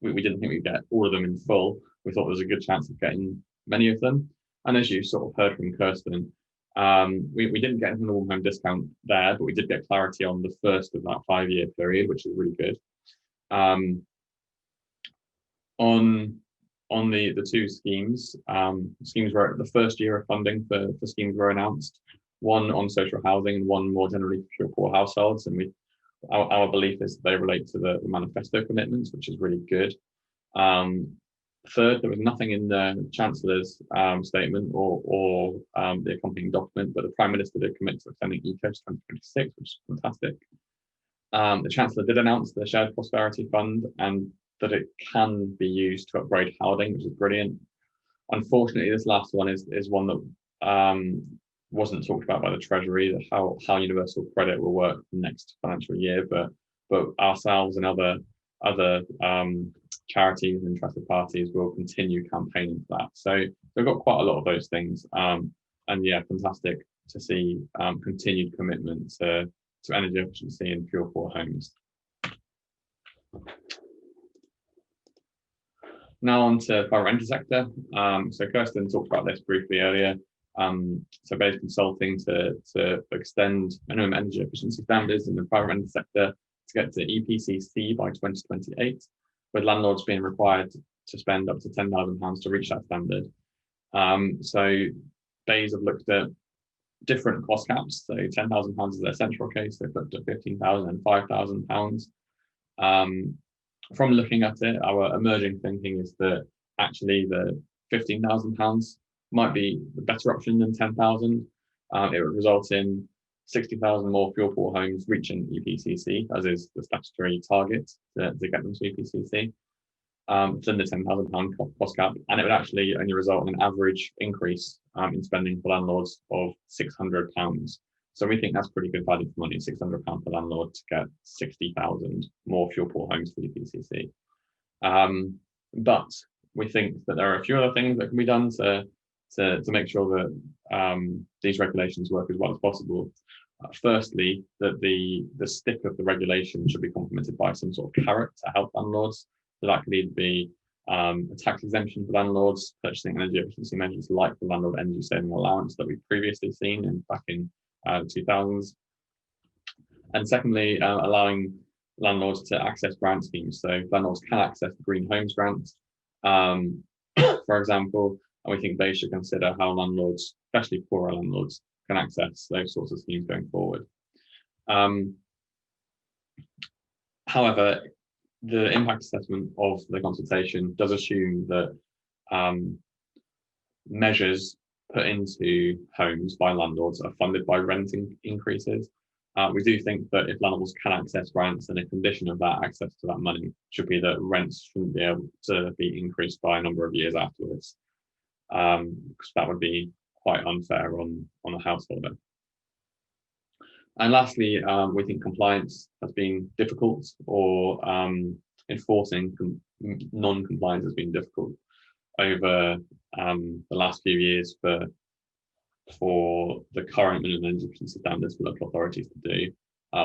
we'd get all of them in full, we thought there was a good chance of getting many of them. And as you sort of heard from Kirsten, we didn't get an all home discount there, but we did get clarity on the first of that 5-year period, which is really good. On the two schemes, schemes were the first year of funding for schemes were announced, one on social housing and one more generally for poor households. And our belief is that they relate to the manifesto commitments, which is really good. Third, there was nothing in the Chancellor's statement or the accompanying document, but the Prime Minister did commit to extending ECO to 2026, which is fantastic. The Chancellor did announce the Shared Prosperity Fund and that it can be used to upgrade housing, which is brilliant. Unfortunately, this last one is one that wasn't talked about by the Treasury, how universal credit will work for the next financial year, but ourselves and other charities and interested parties will continue campaigning for that. So we've got quite a lot of those things, and yeah, fantastic to see continued commitment to energy efficiency in pure poor homes. Now on to private rented sector. So Kirsten talked about this briefly earlier. So based consulting to extend minimum energy efficiency standards in the private rented sector to get to EPCC by 2028, with landlords being required to spend up to £10,000 to reach that standard. So BEIS have looked at different cost caps. So £10,000 is their central case. They've looked at £15,000 and £5,000. From looking at it, our emerging thinking is that actually the £15,000 might be the better option than 10,000. It would result in 60,000 more fuel poor homes reaching EPCC, as is the statutory target to get them to EPCC, than the £10,000 cost cap. And it would actually only result in an average increase in spending for landlords of £600. So we think that's pretty good value for money, £600 per landlord to get 60,000 more fuel poor homes for EPCC. But we think that there are a few other things that can be done to make sure that these regulations work as well as possible. Firstly, that the stick of the regulation should be complemented by some sort of carrot to help landlords. So that could either be a tax exemption for landlords, purchasing energy efficiency measures like the landlord energy saving allowance that we've previously seen back in 2000s. And secondly, allowing landlords to access grant schemes. So landlords can access the Green Homes Grant, for example, and we think they should consider how landlords, especially poorer landlords, can access those sorts of schemes going forward. However, the impact assessment of the consultation does assume that measures put into homes by landlords are funded by renting increases. We do think that if landlords can access grants, then a condition of that access to that money should be that rents shouldn't be able to be increased by a number of years afterwards, because that would be quite unfair on the householder. And lastly, we think compliance has been difficult, or enforcing non-compliance has been difficult over the last few years for the current minimum energy efficiency standards for local authorities to do.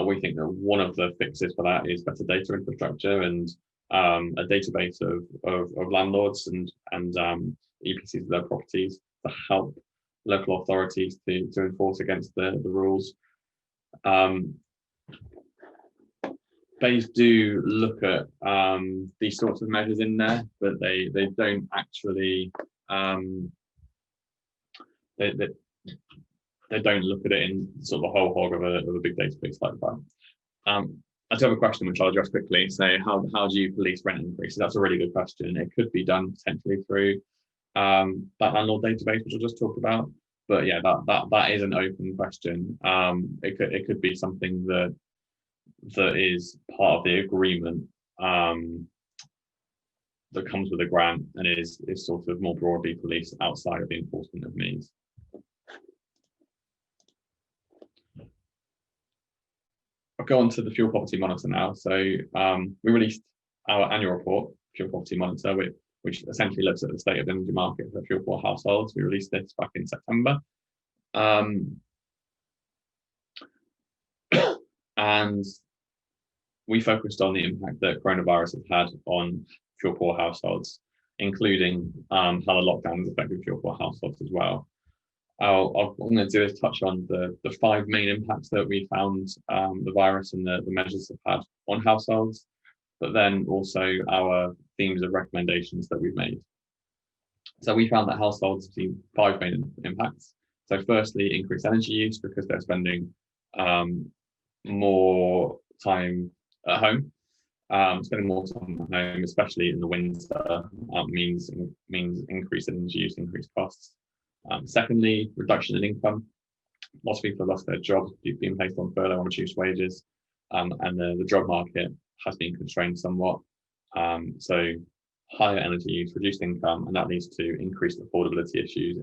We think that one of the fixes for that is better data infrastructure and a database of landlords and EPCs of their properties to help local authorities to enforce against the rules. BEIS do look at these sorts of measures in there, but they don't actually they don't look at it in sort of a whole hog of a big database like that. I do have a question which I'll address quickly. So how do you police rent increases? That's a really good question. It could be done potentially through that landlord database, which I just talked about. But yeah, that is an open question. It could be something that is part of the agreement that comes with a grant and is sort of more broadly policed outside of the enforcement of means. I'll go on to the Fuel Poverty Monitor now. So we released our annual report, Fuel Poverty Monitor, which essentially looks at the state of the energy market for fuel poor households. We released this back in September. And we focused on the impact that coronavirus has had on fuel poor households. including how the lockdown has affected fuel poor households as well. What I'm going to do is touch on the 5 main impacts that we found the virus and the measures have had on households, but then also our themes of recommendations that we've made. So we found that households have seen 5 main impacts. So firstly, increased energy use because they're spending more time at home. Spending more time at home, especially in the winter, means increased energy use, increased costs. Secondly, reduction in income. Lots of people have lost their jobs, being placed on furlough and reduced wages, and the job market has been constrained somewhat. So higher energy use, reduced income, and that leads to increased affordability issues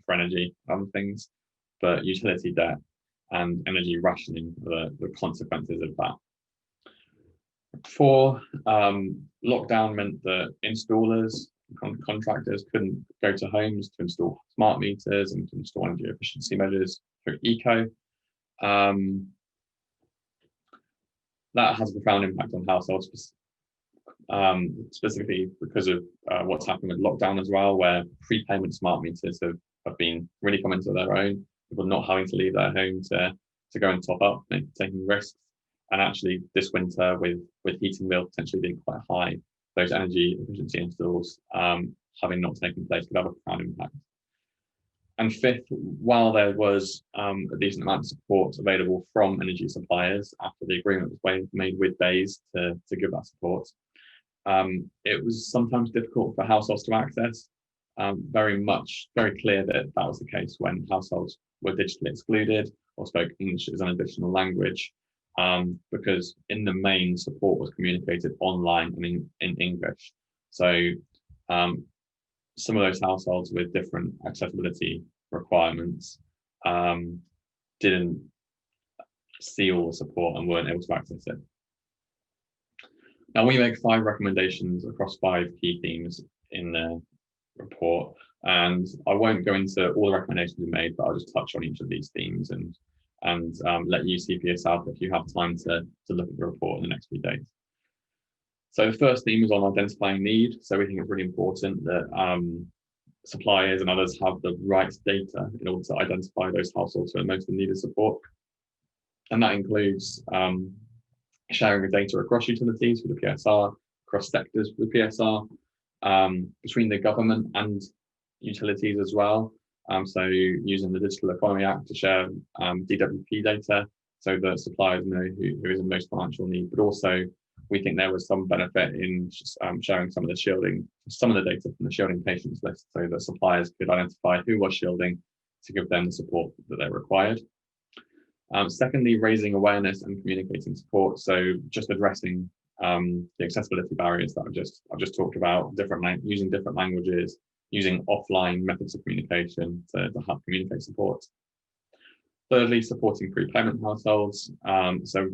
for energy and other things. But utility debt and energy rationing are the consequences of that. 4, lockdown meant that installers, contractors couldn't go to homes to install smart meters and to install energy efficiency measures through eco. That has a profound impact on households, specifically because of what's happened with lockdown as well, where prepayment smart meters have been really coming to their own. People not having to leave their home to go and top up, taking risks. And actually this winter with heating bill potentially being quite high, those energy efficiency installs having not taken place could have a profound impact. And 5th, while there was a decent amount of support available from energy suppliers after the agreement was made with BEIS to give that support, it was sometimes difficult for households to access. Very clear that was the case when households were digitally excluded or spoke English as an additional language. Because in the main support was communicated online and in English. So some of those households with different accessibility requirements didn't see all the support and weren't able to access it. Now we make 5 recommendations across 5 key themes in the report, and I won't go into all the recommendations we made, but I'll just touch on each of these themes and let you see for yourself if you have time to look at the report in the next few days. So the first theme is on identifying need. So we think it's really important that suppliers and others have the right data in order to identify those households who are most in need of support. And that includes sharing of data across utilities for the PSR, across sectors for the PSR, between the government and utilities as well. So using the Digital Economy Act to share DWP data so that suppliers know who is in most financial need, but also we think there was some benefit in sharing some of the data from the shielding patients list so that suppliers could identify who was shielding to give them the support that they required. Secondly, raising awareness and communicating support. So just addressing the accessibility barriers that I've just talked about, using different languages, using offline methods of communication to help communicate support. Thirdly, supporting prepayment households. So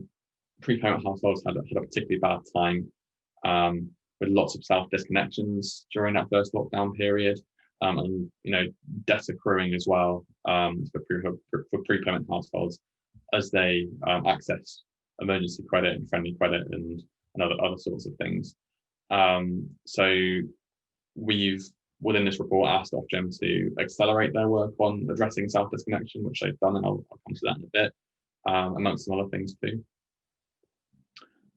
prepayment households had a particularly bad time with lots of self-disconnections during that first lockdown period, and debt accruing as well for prepayment households as they access emergency credit and friendly credit and other sorts of things. So we've, within this report, asked Ofgem to accelerate their work on addressing self-disconnection, which they've done, and I'll come to that in a bit, amongst some other things too.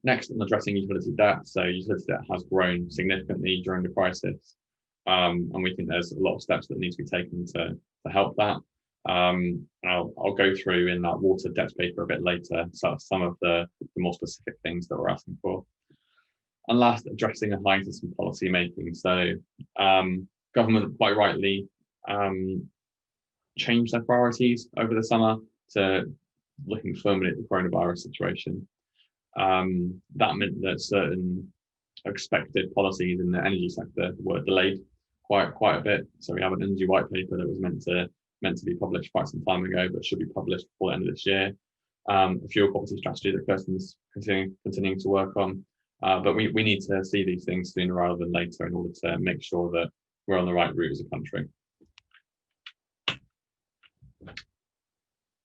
Next, on addressing utility debt. So utility debt has grown significantly during the crisis, and we think there's a lot of steps that need to be taken to help that. And I'll go through in that water debt paper a bit later, so some of the more specific things that we're asking for. And last, addressing a hiatus in policy making. So government quite rightly changed their priorities over the summer to looking firmly at the coronavirus situation. That meant that certain expected policies in the energy sector were delayed quite a bit. So we have an energy white paper that was meant to be published quite some time ago, but should be published before the end of this year. A fuel poverty strategy that Kirsten's continuing to work on. But we need to see these things sooner rather than later in order to make sure that we're on the right route as a country.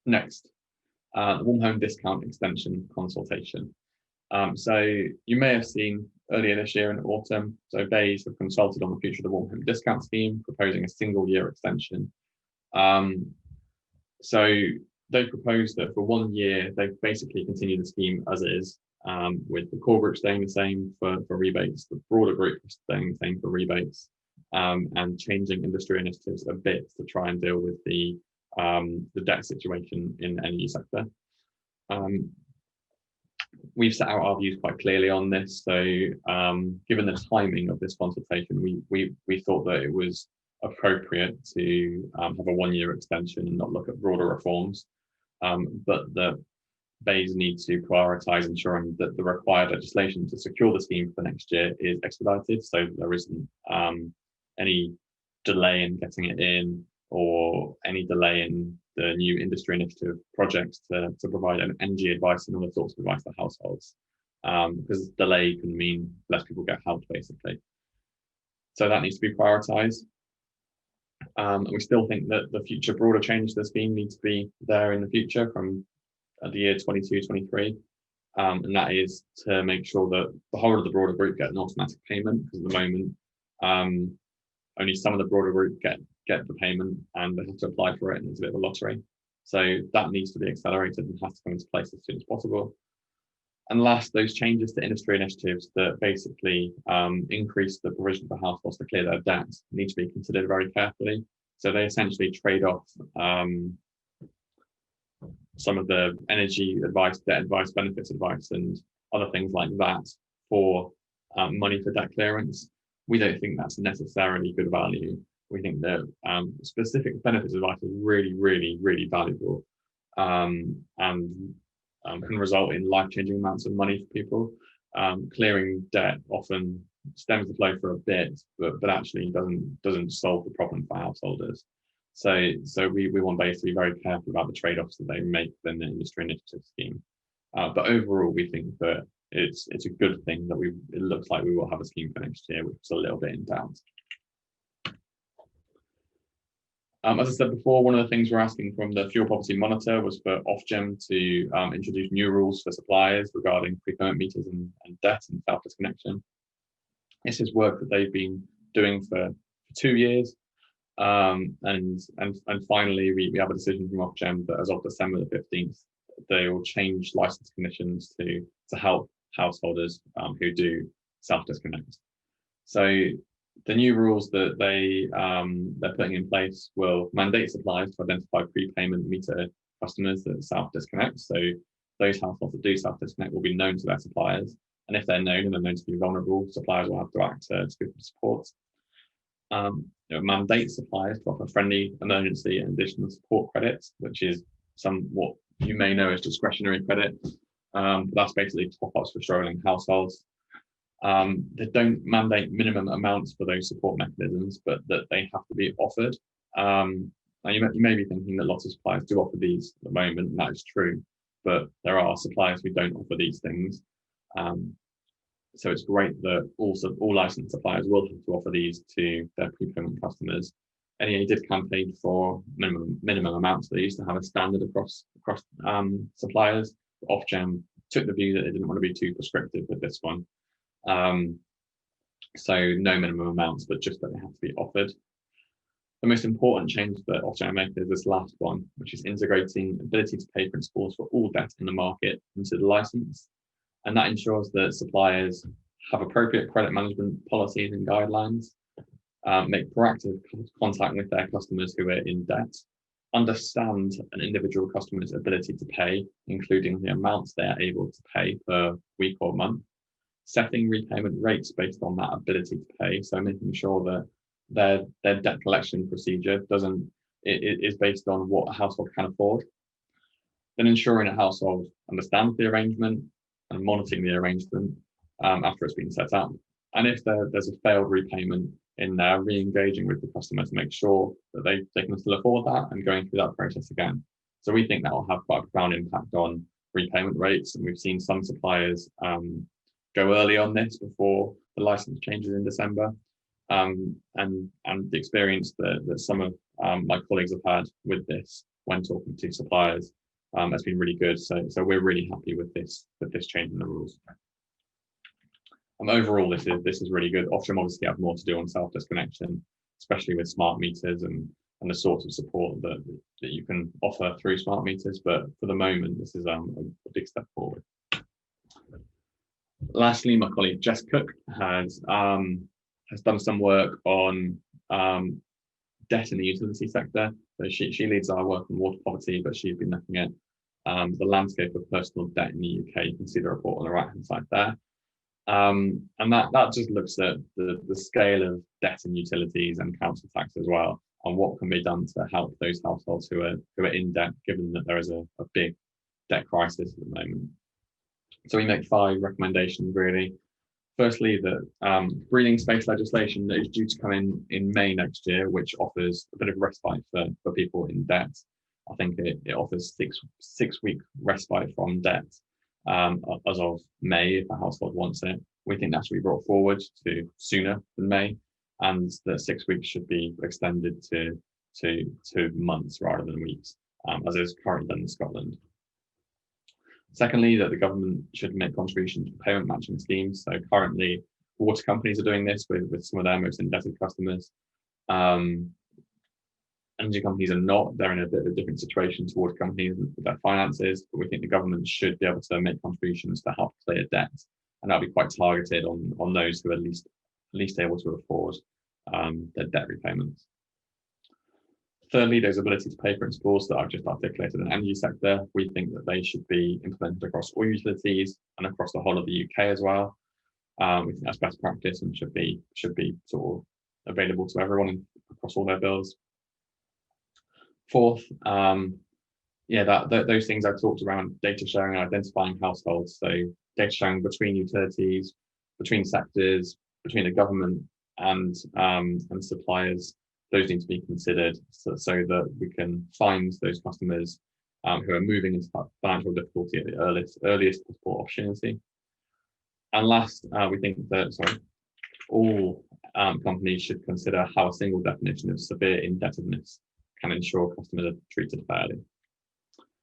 Next, the warm home discount extension consultation. So you may have seen earlier this year in autumn. So BEIS have consulted on the future of the warm home discount scheme, proposing a single year extension. So they proposed that for 1 year, they basically continue the scheme as is, with the core group staying the same for rebates, the broader group staying the same for rebates, and changing industry initiatives a bit to try and deal with the debt situation in the energy sector. We've set out our views quite clearly on this. So given the timing of this consultation, we thought that it was appropriate to have a 1 year extension and not look at broader reforms, but that BEIS need to prioritise ensuring that the required legislation to secure the scheme for next year is expedited, so there isn't any delay in getting it in, or any delay in the new industry initiative projects to provide an energy advice and other sorts of advice to households, because delay can mean less people get help, basically. So that needs to be prioritised. And we still think that the future broader changes to the scheme need to be there in the future from the year 22-23, and that is to make sure that the whole of the broader group get an automatic payment, because at the moment only some of the broader group get the payment and they have to apply for it, and it's a bit of a lottery. So that needs to be accelerated and has to come into place as soon as possible. And last, those changes to industry initiatives that basically increase the provision for households to clear their debt need to be considered very carefully. So they essentially trade off some of the energy advice, debt advice, benefits advice, and other things like that for money for debt clearance. We don't think that's necessarily good value. We think that specific benefits advice is really, really, really valuable, and can result in life-changing amounts of money for people. Clearing debt often stems the flow for a bit, but actually doesn't solve the problem for householders. So we want BEIS to be very careful about the trade-offs that they make within the industry initiative scheme. But overall, we think that it's a good thing that it looks like we will have a scheme for next year, which is a little bit in doubt. As I said before, one of the things we're asking from the Fuel Poverty Monitor was for Ofgem to introduce new rules for suppliers regarding prepayment meters and debt and self-disconnection. This is work that they've been doing for 2 years. And finally, we have a decision from Ofgem that as of December the 15th, they will change license conditions to help householders who do self-disconnect. So the new rules that they're putting in place will mandate suppliers to identify prepayment meter customers that self-disconnect. So those households that do self-disconnect will be known to their suppliers, and if they're known and they're known to be vulnerable, suppliers will have to act to give them support. Mandate suppliers to offer friendly, emergency, and additional support credits, which is what you may know as discretionary credit. That's basically top-ups for struggling households. They don't mandate minimum amounts for those support mechanisms, but that they have to be offered. Now you may be thinking that lots of suppliers do offer these at the moment, and that is true, but there are suppliers who don't offer these things. So it's great that all licensed suppliers will have to offer these to their prepayment customers. NEA did campaign for minimum amounts. They used to have a standard across suppliers. Ofgem took the view that they didn't want to be too prescriptive with this one. So no minimum amounts, but just that they have to be offered. The most important change that Ofgem made is this last one, which is integrating ability to pay principles for all debt in the market into the license. And that ensures that suppliers have appropriate credit management policies and guidelines, make proactive contact with their customers who are in debt, understand an individual customer's ability to pay, including the amounts they are able to pay per week or month, setting repayment rates based on that ability to pay, so making sure that their debt collection procedure is based on what a household can afford. Then ensuring a household understands the arrangement and monitoring the arrangement after it's been set up. And if there's a failed repayment in there, re-engaging with the customer to make sure that they can still afford that and going through that process again. So we think that will have quite a profound impact on repayment rates. And we've seen some suppliers go early on this before the license changes in December. And the experience that some of my colleagues have had with this when talking to suppliers has been really good. So we're really happy with this change in the rules. Overall, this is really good. Ofgem obviously have more to do on self-disconnection, especially with smart meters and the sort of support that you can offer through smart meters. But for the moment, this is a big step forward. Lastly, my colleague Jess Cook has done some work on debt in the utility sector. So she leads our work on water poverty, but she's been looking at the landscape of personal debt in the UK. You can see the report on the right hand side there. And that just looks at the scale of debt in utilities and council tax as well, and what can be done to help those households who are in debt, given that there is a big debt crisis at the moment. So we make 5 recommendations really. Firstly, that breathing space legislation that is due to come in May next year, which offers a bit of respite for people in debt. I think it offers six week respite from debt as of May if a household wants it. We think that should be brought forward to sooner than May, and the 6 weeks should be extended to months rather than weeks, as is currently done in Scotland. Secondly, that the government should make contributions to payment matching schemes. So currently, water companies are doing this with some of their most indebted customers. Energy companies are not. They're in a bit of a different situation to water companies with their finances, but we think the government should be able to make contributions to help clear debt, and that'll be quite targeted on those who are least able to afford their debt repayments. Thirdly, those ability to pay principles that I've just articulated in the energy sector, we think that they should be implemented across all utilities and across the whole of the UK as well. We think that's best practice and should be sort of available to everyone across all their bills. Fourth, those things I've talked around data sharing and identifying households. So data sharing between utilities, between sectors, between the government and suppliers. Those need to be considered so that we can find those customers who are moving into financial difficulty at the earliest possible opportunity. And last, we think that all companies should consider how a single definition of severe indebtedness can ensure customers are treated fairly.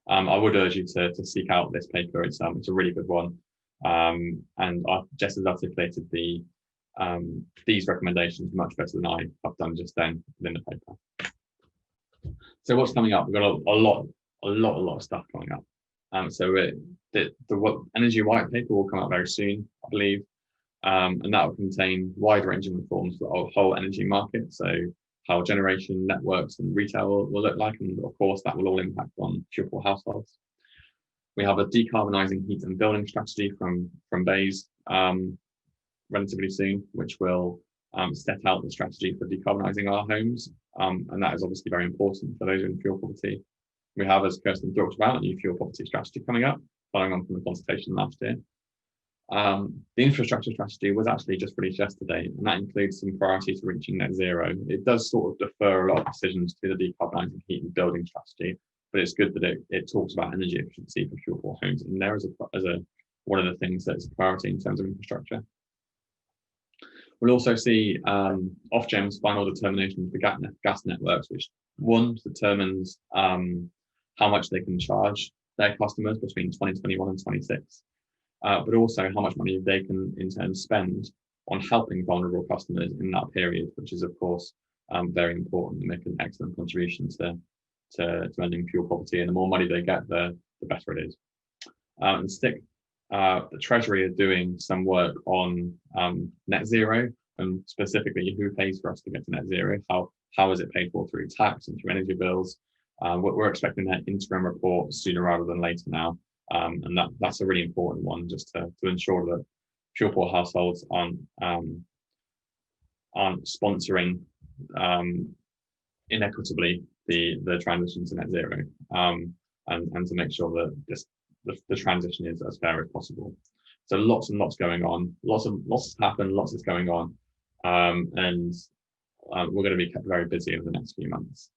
I would urge you to seek out this paper. It's a really good one, and Jess has articulated these recommendations much better than I have done just then within the paper. So what's coming up? We've got a lot of stuff coming up. So the energy white paper will come out very soon, I believe, and that will contain wide-ranging reforms for the whole energy market. So how generation, networks, and retail will look like, and of course that will all impact on fuel households. We have a decarbonising heat and building strategy from BEIS relatively soon, which will set out the strategy for decarbonising our homes, and that is obviously very important for those in fuel poverty. We have, as Kirsten talked about, a new fuel poverty strategy coming up, following on from the consultation last year. The infrastructure strategy was actually just released yesterday, and that includes some priorities for reaching net zero. It does sort of defer a lot of decisions to the decarbonising heat and building strategy, but it's good that it talks about energy efficiency for fuel poor homes in there as one of the things that's a priority in terms of infrastructure. We'll also see Ofgem's final determination for gas networks, which one determines how much they can charge their customers between 2021 and 26, but also how much money they can in turn spend on helping vulnerable customers in that period, which is of course very important and make an excellent contribution to ending fuel poverty. And the more money they get, the better it is. And the Treasury are doing some work on net zero, and specifically who pays for us to get to net zero, how is it paid for through tax and through energy bills. We're expecting that interim report sooner rather than later now, and that's a really important one, just to ensure that fuel poor households aren't sponsoring inequitably the transition to net zero, and to make sure that the transition is as fair as possible. So lots and lots going on, lots has happened, lots is going on, and we're going to be kept very busy over the next few months.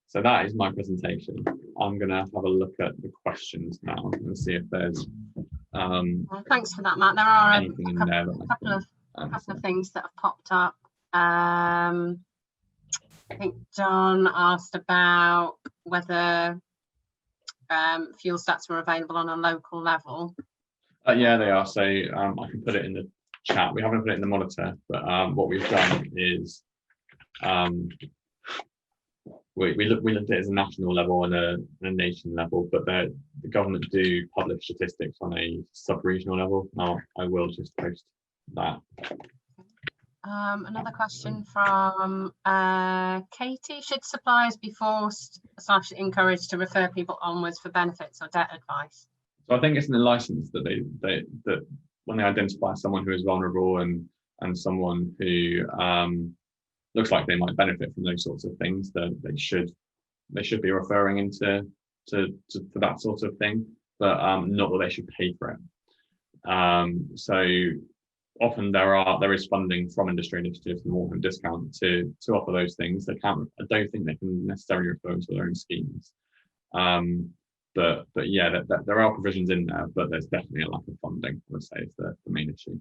So that is my presentation. I'm going to have a look at the questions now and see if there's thanks for that, Matt. There are a couple of things that have popped up. I think John asked about whether fuel stats were available on a local level. Yeah, they are. So I can put it in chat. We haven't put it in the monitor, but what we've done is we looked at it as a national level and a nation level, but the government do publish statistics on a sub-regional level. Now I will just post that. Another question from Katie. Should suppliers be forced / encouraged to refer people onwards for benefits or debt advice? So I think it's in the license that that when they identify someone who is vulnerable and someone who looks like they might benefit from those sorts of things, that they should be referring into to that sort of thing, but not that they should pay for it. So often there is funding from industry initiatives and Auckland Discount to offer those things. I don't think they can necessarily refer them to their own schemes. But yeah, there are provisions in there, but there's definitely a lack of funding, I would say, is the main issue.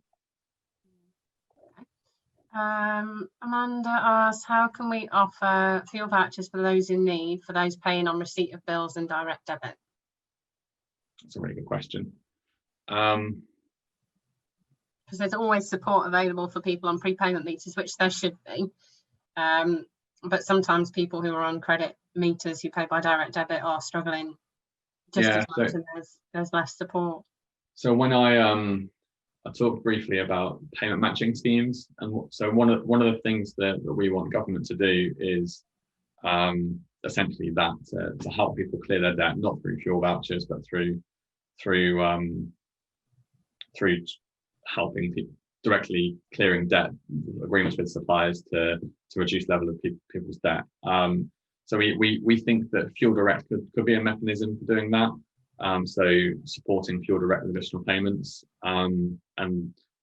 Amanda asks, how can we offer fuel vouchers for those in need, for those paying on receipt of bills and direct debit? That's a really good question. Because there's always support available for people on prepayment meters, which there should be. But sometimes people who are on credit meters who pay by direct debit are struggling just as much, and there's less support. So when I talked briefly about payment matching schemes, and so one of the things that we want government to do is essentially that to help people clear their debt, not through fuel vouchers, but through helping people directly clearing debt agreements with suppliers to reduce the level of people's debt. So we think that Fuel Direct could be a mechanism for doing that. So supporting Fuel Direct with additional payments, and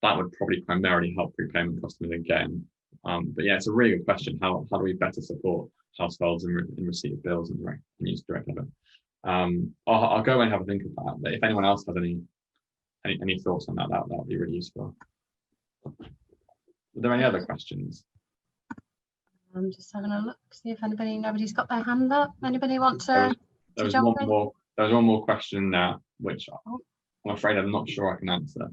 that would probably primarily help prepayment customers again. But yeah, it's a really good question. How do we better support households in receipt of bills and use direct debit? I'll go and have a think of that. But if anyone else has any thoughts on that, that would be really useful. Are there any other questions? I'm just having a look, see if nobody's got their hand up. Anybody want to? There was one more question there, which I'm afraid I'm not sure I can answer.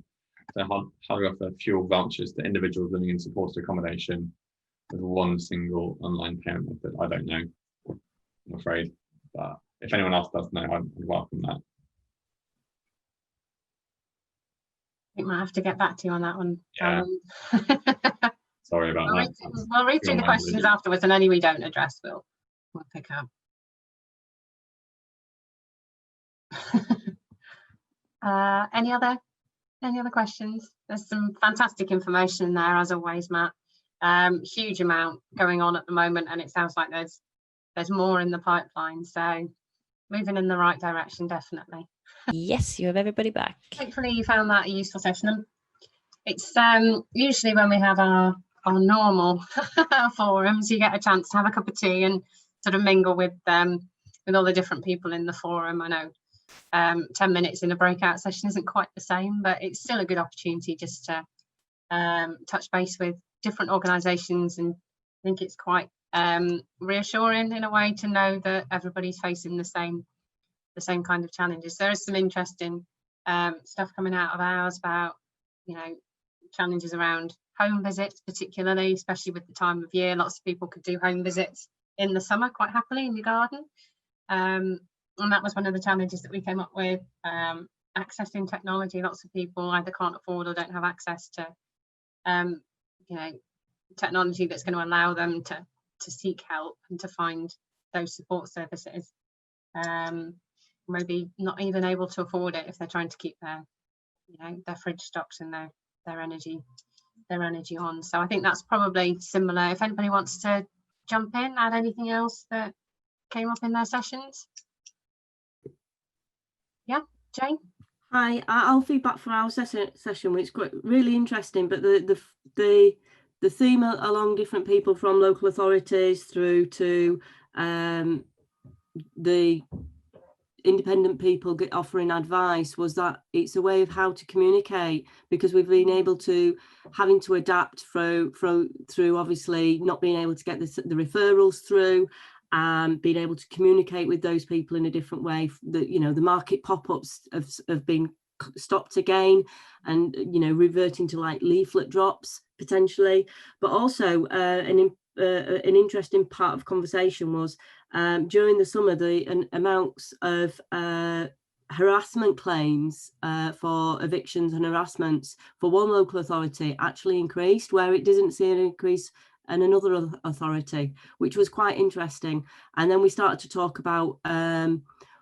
So how do we offer fuel vouchers to individuals living in supported accommodation with one single online payment method? I don't know, I'm afraid. But if anyone else does know, I'd welcome that. I might have to get back to you on that one. Yeah. Sorry about that. We'll read through the questions afterwards, and any we don't address, we'll pick up. Any other questions? There's some fantastic information there, as always, Matt. Huge amount going on at the moment, and it sounds like there's more in the pipeline. So moving in the right direction, definitely. Yes, you have everybody back. Hopefully you found that a useful session. It's usually when we have our normal forums, you get a chance to have a cup of tea and sort of mingle with all the different people in the forum. I know 10 minutes in a breakout session isn't quite the same, but it's still a good opportunity just to touch base with different organisations, and I think it's quite reassuring in a way to know that everybody's facing the same kind of challenges. There is some interesting stuff coming out of ours about, challenges around home visits, particularly, especially with the time of year. Lots of people could do home visits in the summer quite happily in your garden. And that was one of the challenges that we came up with, accessing technology. Lots of people either can't afford or don't have access to, technology that's going to allow them to seek help and to find those support services. Maybe not even able to afford it if they're trying to keep their fridge stocked and their energy on. So I think that's probably similar. If anybody wants to jump in, add anything else that came up in their sessions. Yeah, Jane. Hi, I'll feedback from our session, which is quite really interesting. But the theme along different people from local authorities through to the independent people offering advice was that it's a way of how to communicate, because we've been able to having to adapt through obviously not being able to get the referrals through, and being able to communicate with those people in a different way. The market pop-ups have been stopped again, and reverting to like leaflet drops potentially. But also an interesting part of conversation was during the summer, the amounts of harassment claims for evictions and harassments for one local authority actually increased, where it didn't see an increase in another authority, which was quite interesting. And then we started to talk about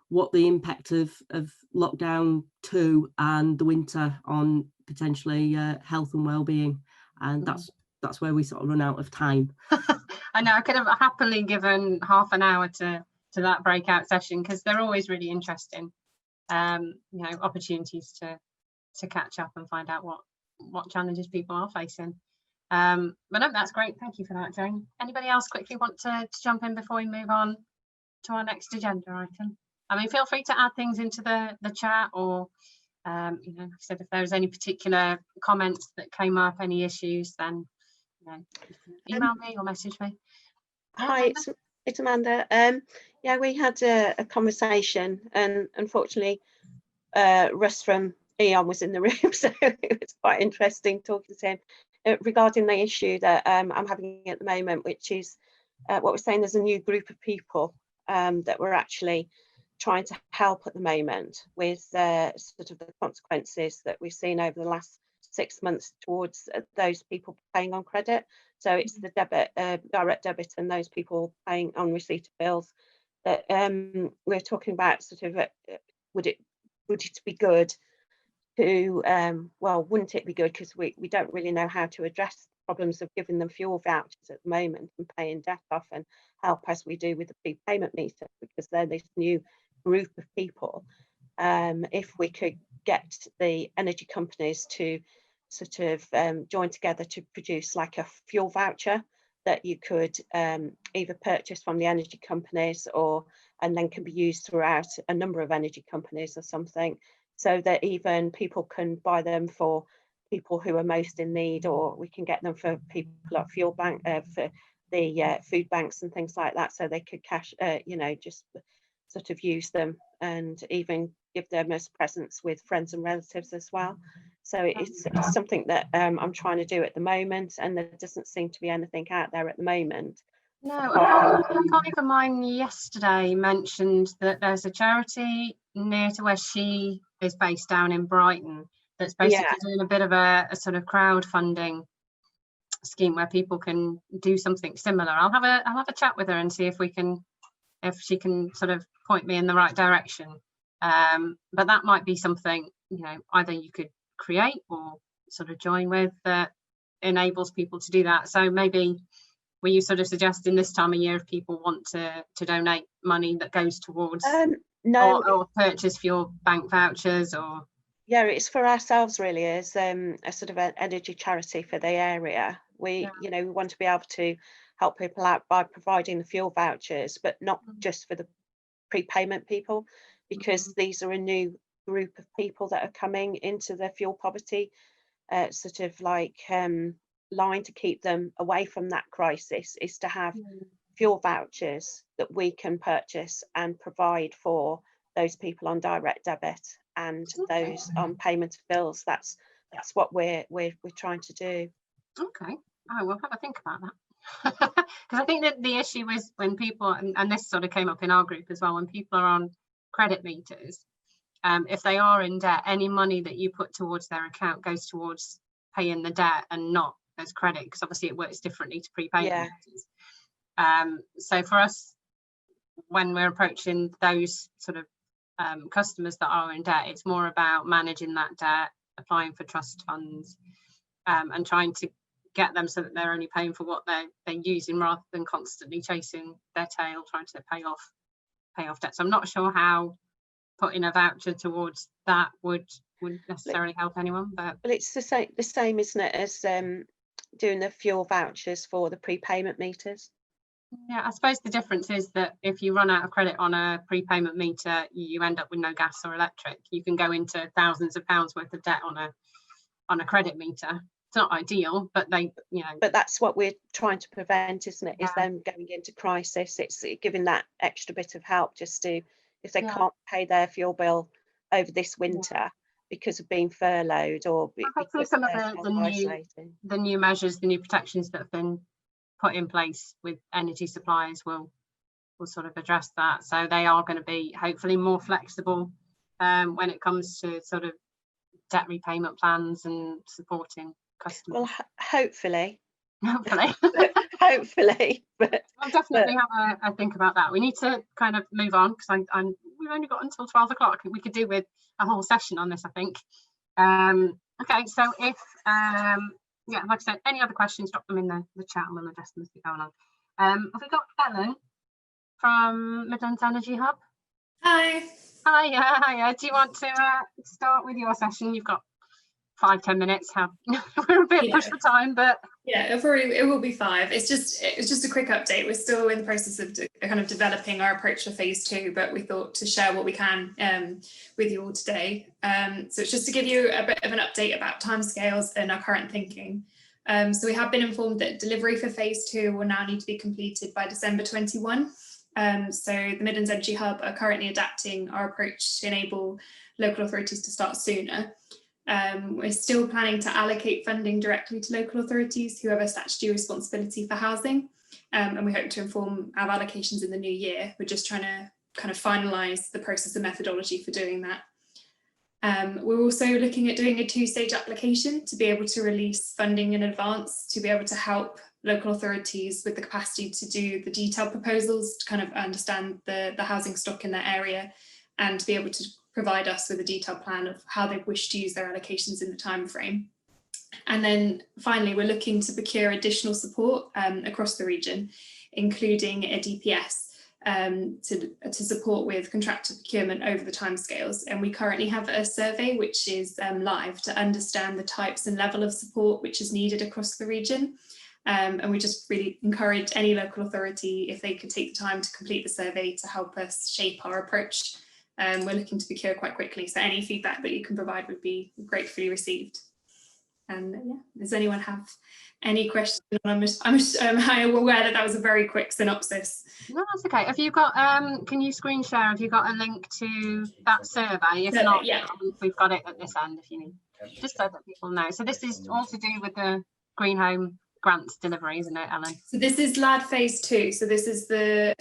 what the impact of lockdown 2 and the winter on potentially health and well-being, and that's where we sort of run out of time. I know, I could have happily given half an hour to that breakout session, because they're always really interesting. Opportunities to catch up and find out what challenges people are facing. But no, that's great. Thank you for that, Joan. Anybody else quickly want to jump in before we move on to our next agenda item? I mean, feel free to add things into the chat, or like I said, if there's any particular comments that came up, any issues, then you can email me or message me. Hi, it's Amanda. Yeah, we had a conversation, and unfortunately Russ from Eon was in the room, so it was quite interesting talking to him regarding the issue that I'm having at the moment, which is what we're saying, there's a new group of people that we're actually trying to help at the moment with sort of the consequences that we've seen over the last 6 months towards those people paying on credit. So it's the direct debit, and those people paying on receipt of bills that we're talking about. Sort of, would it be good to, well, wouldn't it be good, because we don't really know how to address problems of giving them fuel vouchers at the moment and paying debt off, and help as we do with the prepayment meter, because they're this new group of people. If we could get the energy companies to sort of join together to produce like a fuel voucher that you could either purchase from the energy companies, and then can be used throughout a number of energy companies or something, so that even people can buy them for people who are most in need, or we can get them for people at fuel bank, for the food banks and things like that, so they could cash, just sort of use them, and even give them as presents with friends and relatives as well. So it's something that I'm trying to do at the moment, and there doesn't seem to be anything out there at the moment. No, a colleague of mine yesterday mentioned that there's a charity near to where she is based down in Brighton that's basically doing a bit of a sort of crowdfunding scheme where people can do something similar. I'll have a chat with her and see if she can sort of point me in the right direction. But that might be something, either you could create or sort of join with, that enables people to do that. So maybe were you sort of suggesting this time of year, if people want to donate money that goes towards no, or purchase fuel bank vouchers, or yeah, it's for ourselves really, as a sort of an energy charity for the area. We we want to be able to help people out by providing the fuel vouchers, but not just for the prepayment people, because these are a new group of people that are coming into the fuel poverty sort of like line to keep them away from that crisis, is to have fuel vouchers that we can purchase and provide for those people on direct debit and those on payment of bills. That's what we're trying to do. Okay, I will have a think about that. Because I think that the issue is when people, and this sort of came up in our group as well, when people are on credit meters, if they are in debt, any money that you put towards their account goes towards paying the debt and not as credit, because obviously it works differently to prepayment meters. So for us, when we're approaching those sort of customers that are in debt, it's more about managing that debt, applying for trust funds, and trying to get them so that they're only paying for what they're using, rather than constantly chasing their tail trying to pay off debt. So I'm not sure how putting a voucher towards that would necessarily help anyone, but well, it's the same, isn't it, as doing the fuel vouchers for the prepayment meters? Yeah, I suppose the difference is that if you run out of credit on a prepayment meter, you end up with no gas or electric. You can go into thousands of pounds worth of debt on a credit meter. It's not ideal, but but that's what we're trying to prevent, isn't it? Is them going into crisis. It's giving that extra bit of help, just to, if they can't pay their fuel bill over this winter because of being furloughed or Hopefully because some of they're self-isolating. the new measures, the new protections that have been put in place with energy suppliers will sort of address that. So they are going to be hopefully more flexible when it comes to sort of debt repayment plans and supporting customers. Well, hopefully. Hopefully. Hopefully. But I'll definitely have a think about that. We need to kind of move on because we've only got until 12 o'clock. We could do with a whole session on this, I think. Okay, so if yeah, like I said, any other questions, drop them in the chat and we'll address them as we go along. Have we got Ellen from Midlands Energy Hub? Hi. Hiya. Do you want to start with your session? You've got 5-10 minutes. We're a bit pushed for time, but yeah, it will be 5. It's just a quick update. We're still in the process of kind of developing our approach for phase 2, but we thought to share what we can with you all today. So it's just to give you a bit of an update about timescales and our current thinking. So we have been informed that delivery for phase 2 will now need to be completed by December 21. So the Midlands Energy Hub are currently adapting our approach to enable local authorities to start sooner. We're still planning to allocate funding directly to local authorities who have a statutory responsibility for housing, and we hope to inform our allocations in the new year. We're just trying to kind of finalise the process and methodology for doing that. We're also looking at doing a 2-stage application to be able to release funding in advance to be able to help local authorities with the capacity to do the detailed proposals, to kind of understand the housing stock in their area and to be able to provide us with a detailed plan of how they wish to use their allocations in the time frame. And then finally, we're looking to procure additional support across the region, including a DPS to support with contractor procurement over the timescales. And we currently have a survey which is live to understand the types and level of support which is needed across the region. And we just really encourage any local authority, if they could take the time to complete the survey, to help us shape our approach. We're looking to procure quite quickly, so any feedback that you can provide would be gratefully received. And yeah, does anyone have any questions? I'm aware that was a very quick synopsis. no, that's okay. Have you got can you screen share? Have you got a link to that survey? If not, yeah, we've got it at this end if you need, just so that people know. So this is all to do with the Green Home grants delivery, isn't it, Ellen? So this is LAD phase 2. So this is the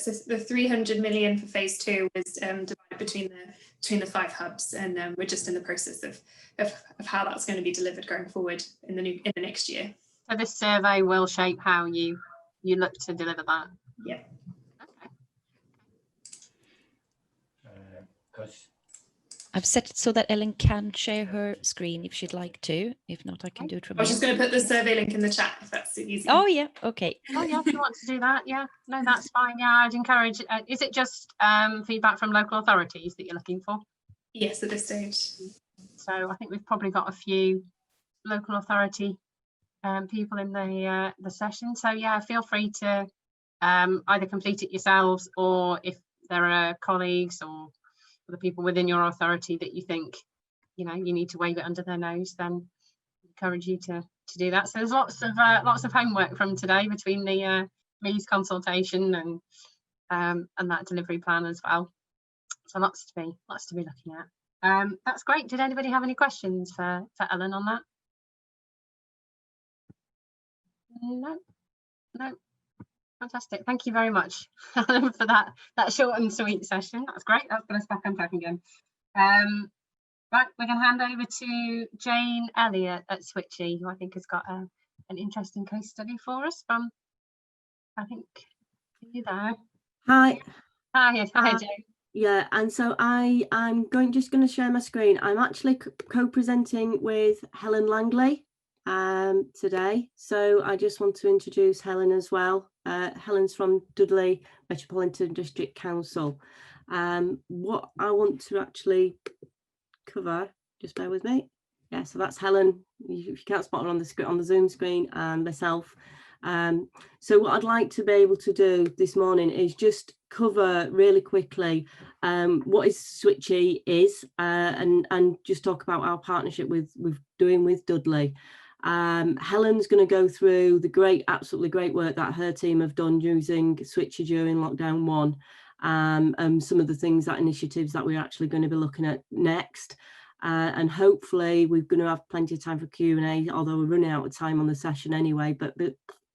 300 million for phase 2 was divided between the 5 hubs, and we're just in the process of how that's going to be delivered going forward in the next year. So this survey will shape how you look to deliver that. Yeah. Okay. I've set it so that Ellen can share her screen if she'd like to. If not, I can do it from I was just going to put the survey link in the chat if that's easy. Oh yeah, okay. Oh yeah, if you want to do that, yeah, no, that's fine. Yeah, I'd encourage. Is it just feedback from local authorities that you're looking for? Yes, at this stage. So I think we've probably got a few local authority people in the session. So yeah, feel free to either complete it yourselves, or if there are colleagues or the people within your authority that you think you need to wave it under their nose, then I encourage you to do that. So there's lots of homework from today between the ME's consultation and that delivery plan as well. So lots to be looking at. That's great. Did anybody have any questions for Ellen on that? No. Fantastic. Thank you very much for that short and sweet session. That's great. That's got us back on track again. Right, we're going to hand over to Jane Elliott at Switchy, who I think has got an interesting case study for us from, I think, are you there? Hi. Hi, Jane. Yeah, and so I'm just going to share my screen. I'm actually co-presenting with Helen Langley today, so I just want to introduce Helen as well. Helen's from Dudley Metropolitan District Council. What I want to actually cover, just bear with me. Yeah, so that's Helen. If you can't spot her on the Zoom screen, and myself. So what I'd like to be able to do this morning is just cover really quickly what Switchy is, and just talk about our partnership with Dudley. Helen's going to go through the absolutely great work that her team have done using Switchy during lockdown 1, some of the initiatives that we're actually going to be looking at next. and hopefully we're going to have plenty of time for Q&A, although we're running out of time on the session anyway, but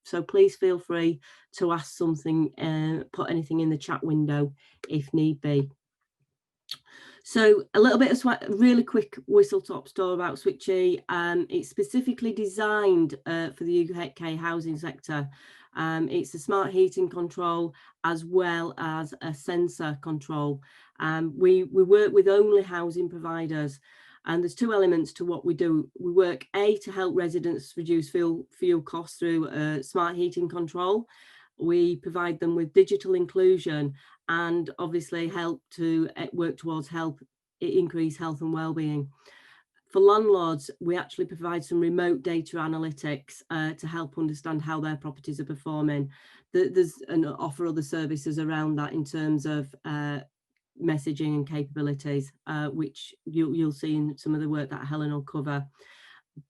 so please feel free to ask something, put anything in the chat window if need be. So a little bit of really quick whistle-top story about Switchy. It's specifically designed for the UK housing sector. It's a smart heating control as well as a sensor control. We work with only housing providers, and there's two elements to what we do. We work to help residents reduce fuel costs through smart heating control. We provide them with digital inclusion and obviously help to work towards increase health and well-being. For landlords, we actually provide some remote data analytics to help understand how their properties are performing. There's and offer other services around that in terms of messaging and capabilities, which you'll see in some of the work that Helen will cover.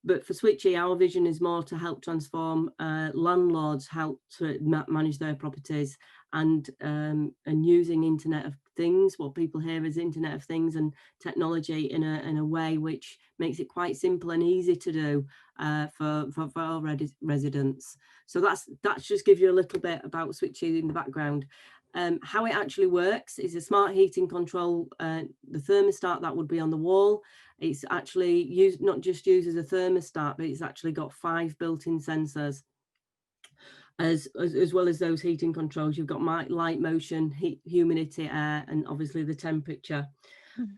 But for Switchy, our vision is more to help transform landlords, help to manage their properties, and using Internet of Things, what people hear as Internet of Things and technology in a way which makes it quite simple and easy to do for our residents. So that's just give you a little bit about Switchy in the background. How it actually works is a smart heating control. The thermostat that would be on the wall, it's actually not just used as a thermostat, but it's actually got 5 built-in sensors. As well as those heating controls, you've got light, motion, heat, humidity, air, and obviously the temperature.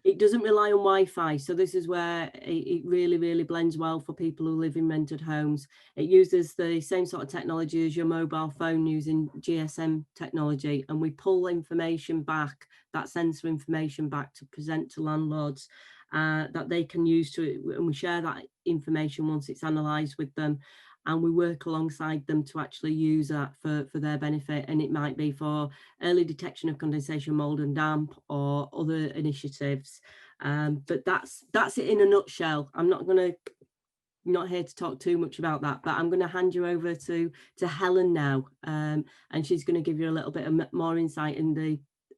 It doesn't rely on Wi-Fi, so this is where it really, really blends well for people who live in rented homes. It uses the same sort of technology as your mobile phone using GSM technology, and we pull information back, that sensor information back to present to landlords that they can use and we share that information once it's analysed with them. And we work alongside them to actually use that for their benefit. And it might be for early detection of condensation, mould and damp, or other initiatives. But that's it in a nutshell. I'm not here to talk too much about that, but I'm going to hand you over to Helen now. And she's going to give you a little bit of more insight in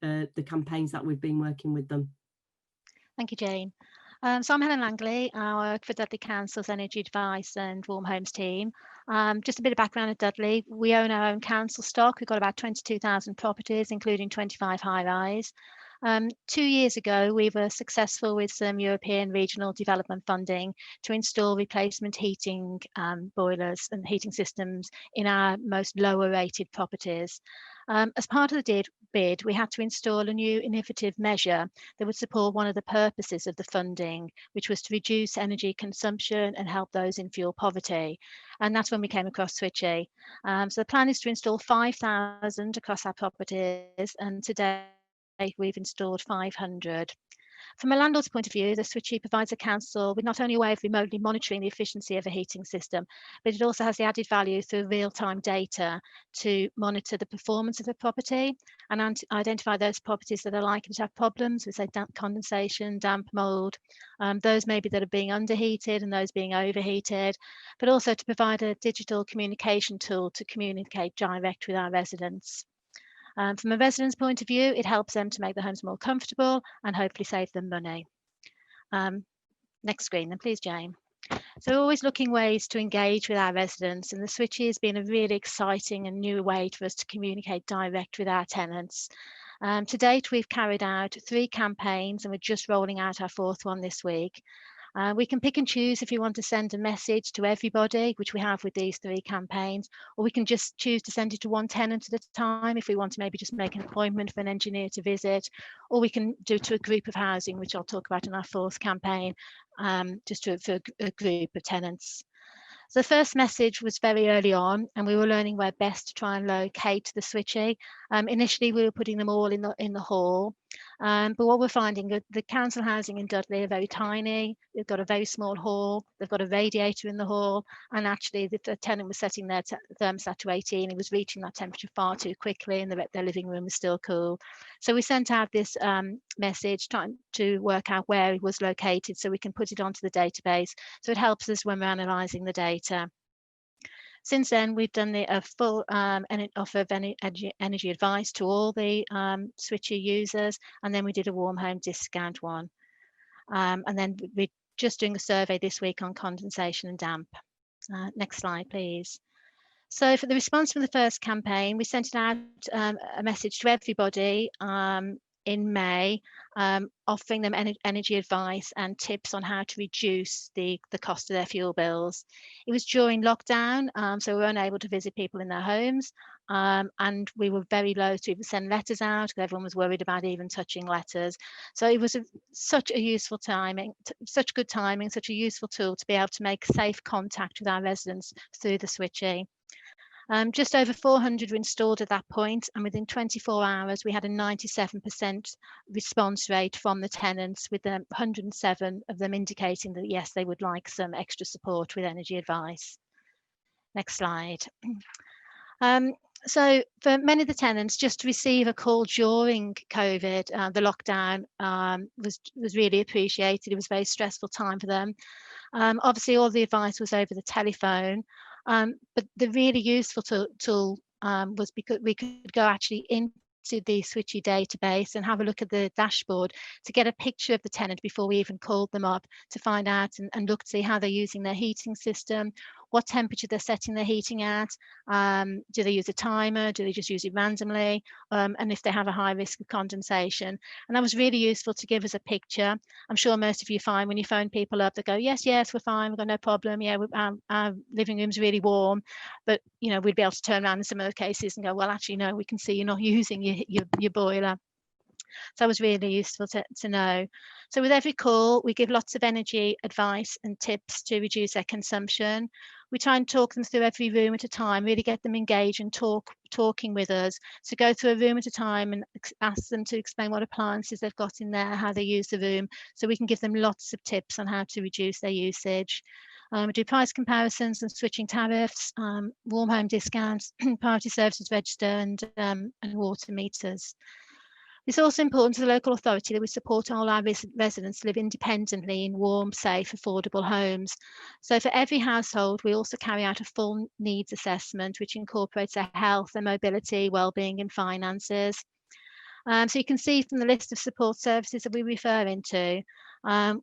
the campaigns that we've been working with them. Thank you, Jane. So I'm Helen Langley. I work for Dudley Council's Energy Advice and Warm Homes team. Just a bit of background at Dudley. We own our own council stock. We've got about 22,000 properties, including 25 high-rise. 2 years ago, we were successful with some European regional development funding to install replacement heating boilers and heating systems in our most lower rated properties. As part of the bid, we had to install a new innovative measure that would support one of the purposes of the funding, which was to reduce energy consumption and help those in fuel poverty. And that's when we came across Switchy. So the plan is to install 5,000 across our properties, and today we've installed 500. From a landlord's point of view, the Switchy provides a council with not only a way of remotely monitoring the efficiency of a heating system, but it also has the added value through real-time data to monitor the performance of the property and identify those properties that are likely to have problems with, say, damp condensation, damp mould, those maybe that are being underheated and those being overheated, but also to provide a digital communication tool to communicate direct with our residents. From a resident's point of view, it helps them to make their homes more comfortable and hopefully save them money. Next screen then, please, Jane. So we're always looking ways to engage with our residents, and the Switchy has been a really exciting and new way for us to communicate direct with our tenants. To date, we've carried out 3 campaigns and we're just rolling out our 4th one this week. We can pick and choose if you want to send a message to everybody, which we have with these 3 campaigns, or we can just choose to send it to one tenant at a time if we want to maybe just make an appointment for an engineer to visit, or we can do it to a group of housing, which I'll talk about in our 4th campaign, just for a group of tenants. So the first message was very early on, and we were learning where best to try and locate the Switchy. Initially, we were putting them all in the hall, but what we're finding, the council housing in Dudley are very tiny. They've got a very small hall. They've got a radiator in the hall, and actually, the tenant was setting their thermostat to 18. He was reaching that temperature far too quickly, and their living room was still cool. So we sent out this message trying to work out where it was located, so we can put it onto the database. So it helps us when we're analysing the data. Since then, we've done a full offer of energy advice to all the Switchy users, and then we did a warm home discount one. And then we're just doing a survey this week on condensation and damp. Next slide, please. So for the response from the first campaign, we sent out a message to everybody in May, offering them energy advice and tips on how to reduce the cost of their fuel bills. It was during lockdown, so we weren't able to visit people in their homes, and we were very loath to even send letters out because everyone was worried about even touching letters. So it was such a useful timing, such good timing, such a useful tool to be able to make safe contact with our residents through the switchy. Just over 400 were installed at that point, and within 24 hours, we had a 97% response rate from the tenants, with 107 of them indicating that, yes, they would like some extra support with energy advice. Next slide. So for many of the tenants, just to receive a call during COVID, the lockdown, was really appreciated. It was a very stressful time for them. Obviously, all the advice was over the telephone. But the really useful tool was because we could go actually into the switchy database and have a look at the dashboard to get a picture of the tenant before we even called them up, to find out and look to see how they're using their heating system, what temperature they're setting their heating at, do they use a timer, do they just use it randomly, and if they have a high risk of condensation. And that was really useful to give us a picture. I'm sure most of you find when you phone people up, they go, yes, we're fine, we've got no problem, yeah, our living room's really warm. But we'd be able to turn around in some of the cases and go, well, actually, no, we can see you're not using your boiler. So that was really useful to know. So with every call, we give lots of energy advice and tips to reduce their consumption. We try and talk them through every room at a time, really get them engaged and talking with us. So go through a room at a time and ask them to explain what appliances they've got in there, how they use the room, so we can give them lots of tips on how to reduce their usage. We do price comparisons and switching tariffs, warm home discounts, priority services register, and water meters. It's also important to the local authority that we support all our residents to live independently in warm, safe, affordable homes. So for every household, we also carry out a full needs assessment, which incorporates their health, their mobility, well-being, and finances. So you can see from the list of support services that we refer into,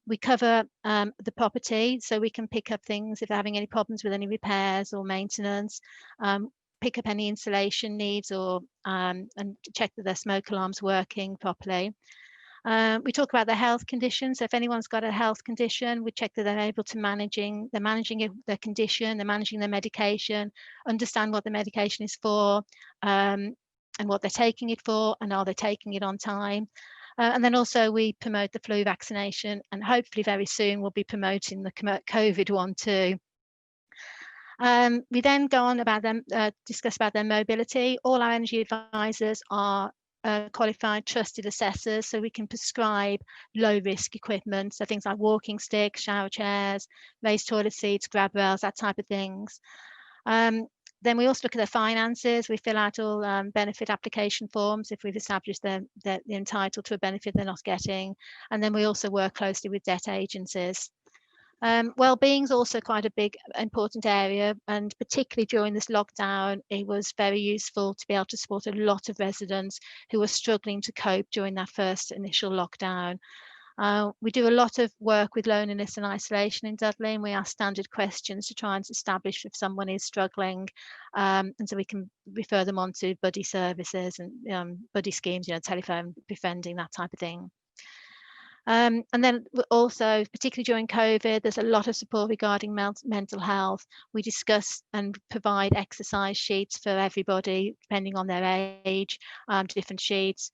we cover the property, so we can pick up things if they're having any problems with any repairs or maintenance, pick up any insulation needs, or and check that their smoke alarm's working properly. We talk about their health conditions. So if anyone's got a health condition, we check that they're able to they're managing their condition, they're managing their medication, understand what the medication is for, and what they're taking it for, and are they taking it on time. And then also we promote the flu vaccination, and hopefully very soon we'll be promoting the COVID one too. We then go on about them, discuss about their mobility. All our energy advisors are qualified, trusted assessors, so we can prescribe low risk equipment. So things like walking sticks, shower chairs, raised toilet seats, grab rails, that type of things. Then we also look at their finances. We fill out all benefit application forms if we've established they're entitled to a benefit they're not getting. And then we also work closely with debt agencies. Well-being is also quite a big important area, and particularly during this lockdown, it was very useful to be able to support a lot of residents who were struggling to cope during that first initial lockdown. We do a lot of work with loneliness and isolation in Dudley, and we ask standard questions to try and establish if someone is struggling, and so we can refer them on to buddy services and buddy schemes, telephone befriending, that type of thing. And then also, particularly during COVID, there's a lot of support regarding mental health. We discuss and provide exercise sheets for everybody, depending on their age, different sheets,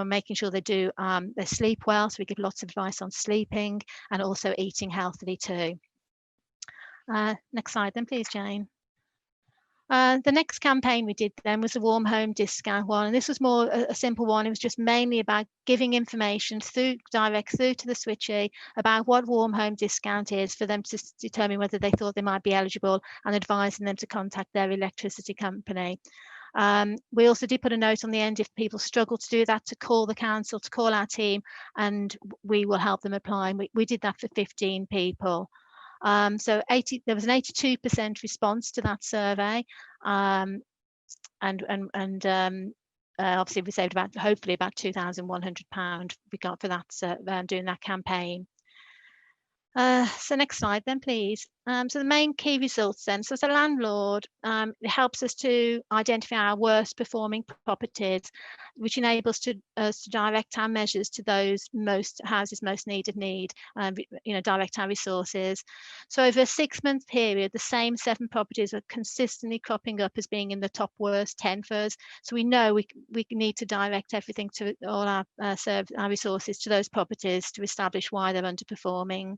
making sure they do they sleep well. So we give lots of advice on sleeping and also eating healthily too. Next slide then, please, Jane. The next campaign we did then was a warm home discount one, and this was more a simple one. It was just mainly about giving information direct through to the switchy about what warm home discount is, for them to determine whether they thought they might be eligible, and advising them to contact their electricity company. We also did put a note on the end if people struggle to do that, to call the council, to call our team, and we will help them apply. And we did that for 15 people. So there was an 82% response to that survey, and obviously we saved hopefully about £2,100 we got for that doing that campaign. So next slide then, please. So the main key results then. So as a landlord, it helps us to identify our worst performing properties, which enables us to direct our measures to those houses most need, direct our resources. So over a 6-month period, the same 7 properties are consistently cropping up as being in the top worst 10 for us. So we know we need to direct everything to all our resources to those properties to establish why they're underperforming.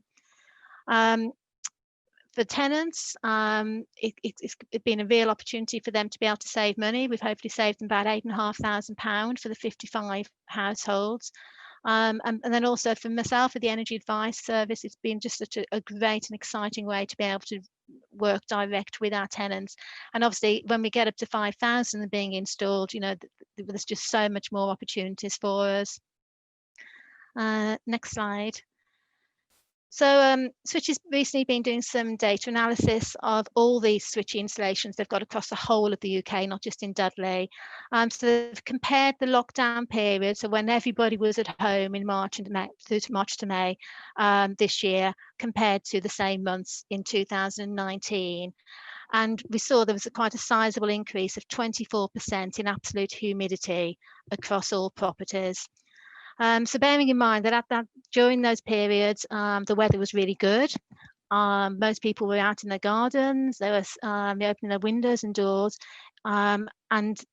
For tenants, it's been a real opportunity for them to be able to save money. We've hopefully saved them about £8,500 for the 55 households. And then also for myself, for the energy advice service, it's been just such a great and exciting way to be able to work direct with our tenants. And obviously, when we get up to 5,000 being installed, there's just so much more opportunities for us. Next slide. So Switch has recently been doing some data analysis of all these Switch installations they've got across the whole of the UK, not just in Dudley. So they've compared the lockdown period, so when everybody was at home in March and May, through to March to May this year, compared to the same months in 2019. And we saw there was quite a sizable increase of 24% in absolute humidity across all properties. So bearing in mind that during those periods, the weather was really good. Most people were out in their gardens, they were opening their windows and doors, and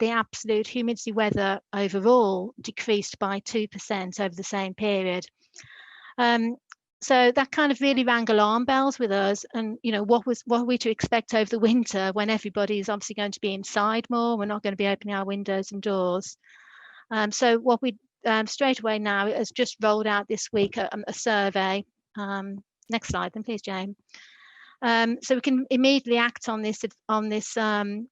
the absolute humidity weather overall decreased by 2% over the same period. So that kind of really rang alarm bells with us. And what are we to expect over the winter when everybody is obviously going to be inside more? We're not going to be opening our windows and doors. So what we straight away now has just rolled out this week a survey. Next slide then, please, Jane. So we can immediately act on this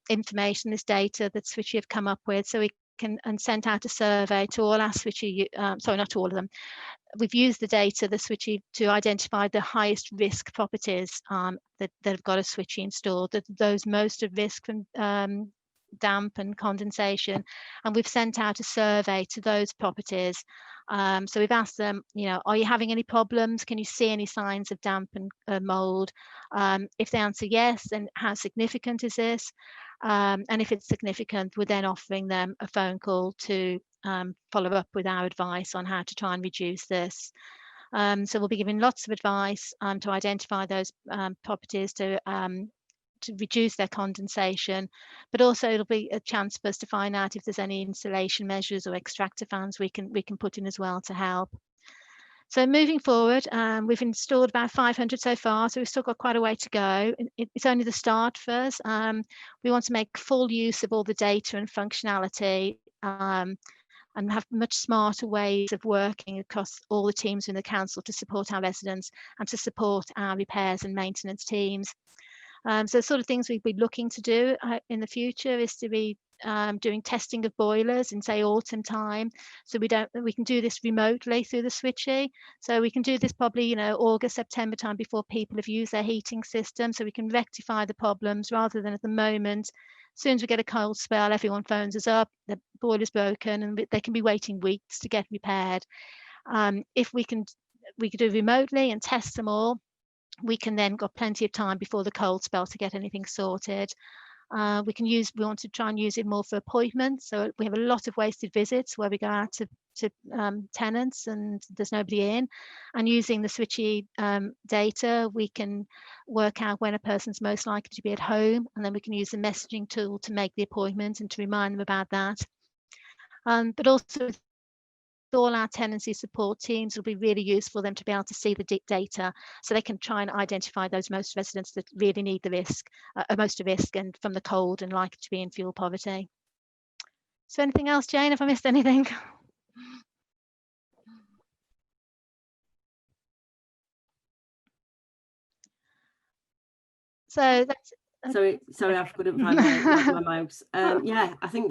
information, this data that Switchy have come up with. So we can send out a survey to all our Switchy, sorry, not to all of them. We've used the data, the Switchy, to identify the highest risk properties that have got a Switchy installed, those most at risk from damp and condensation, and we've sent out a survey to those properties. So we've asked them, are you having any problems? Can you see any signs of damp and mold? If they answer yes, then how significant is this? And if it's significant, we're then offering them a phone call to follow up with our advice on how to try and reduce this. So we'll be giving lots of advice to identify those properties to reduce their condensation, but also it'll be a chance for us to find out if there's any insulation measures or extractor fans we can put in as well to help. So moving forward, we've installed about 500 so far, so we've still got quite a way to go. It's only the start for us. We want to make full use of all the data and functionality, and have much smarter ways of working across all the teams in the council to support our residents and to support our repairs and maintenance teams. So the sort of things we'd be looking to do in the future is to be doing testing of boilers in, say, autumn time. So we can do this remotely through the Switchy. So we can do this probably, August, September time before people have used their heating system. So we can rectify the problems rather than at the moment. As soon as we get a cold spell, everyone phones us up, the boiler's broken, and they can be waiting weeks to get repaired. If we could do remotely and test them all, we can then got plenty of time before the cold spell to get anything sorted. We want to try and use it more for appointments. So we have a lot of wasted visits where we go out to tenants and there's nobody in. And using the Switchy data, we can work out when a person's most likely to be at home, and then we can use the messaging tool to make the appointment and to remind them about that. But also, all our tenancy support teams will be really useful for them to be able to see the data, so they can try and identify those most residents that really need the risk, most at risk and from the cold and likely to be in fuel poverty. So anything else, Jane? Have I missed anything? So that's. Sorry, I couldn't find my mouse. Yeah, I think